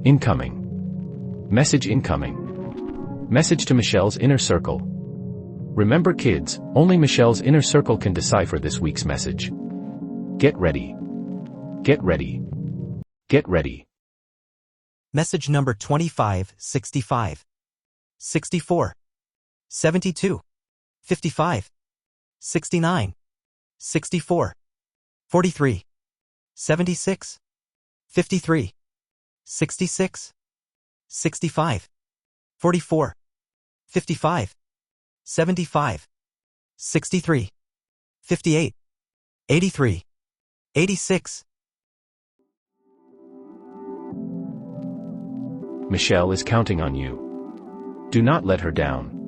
Incoming. Message incoming. Message to Michelle's inner circle. Remember, kids, only Michelle's inner circle can decipher this week's message. Get ready. Get ready. Get ready. Message number 2565. 64, 72, 55, 69, 64, 43, 76, 53, 66, 65, 44, 55, 75, 63, 58, 83, 86. Michelle is counting on you. Do not let her down.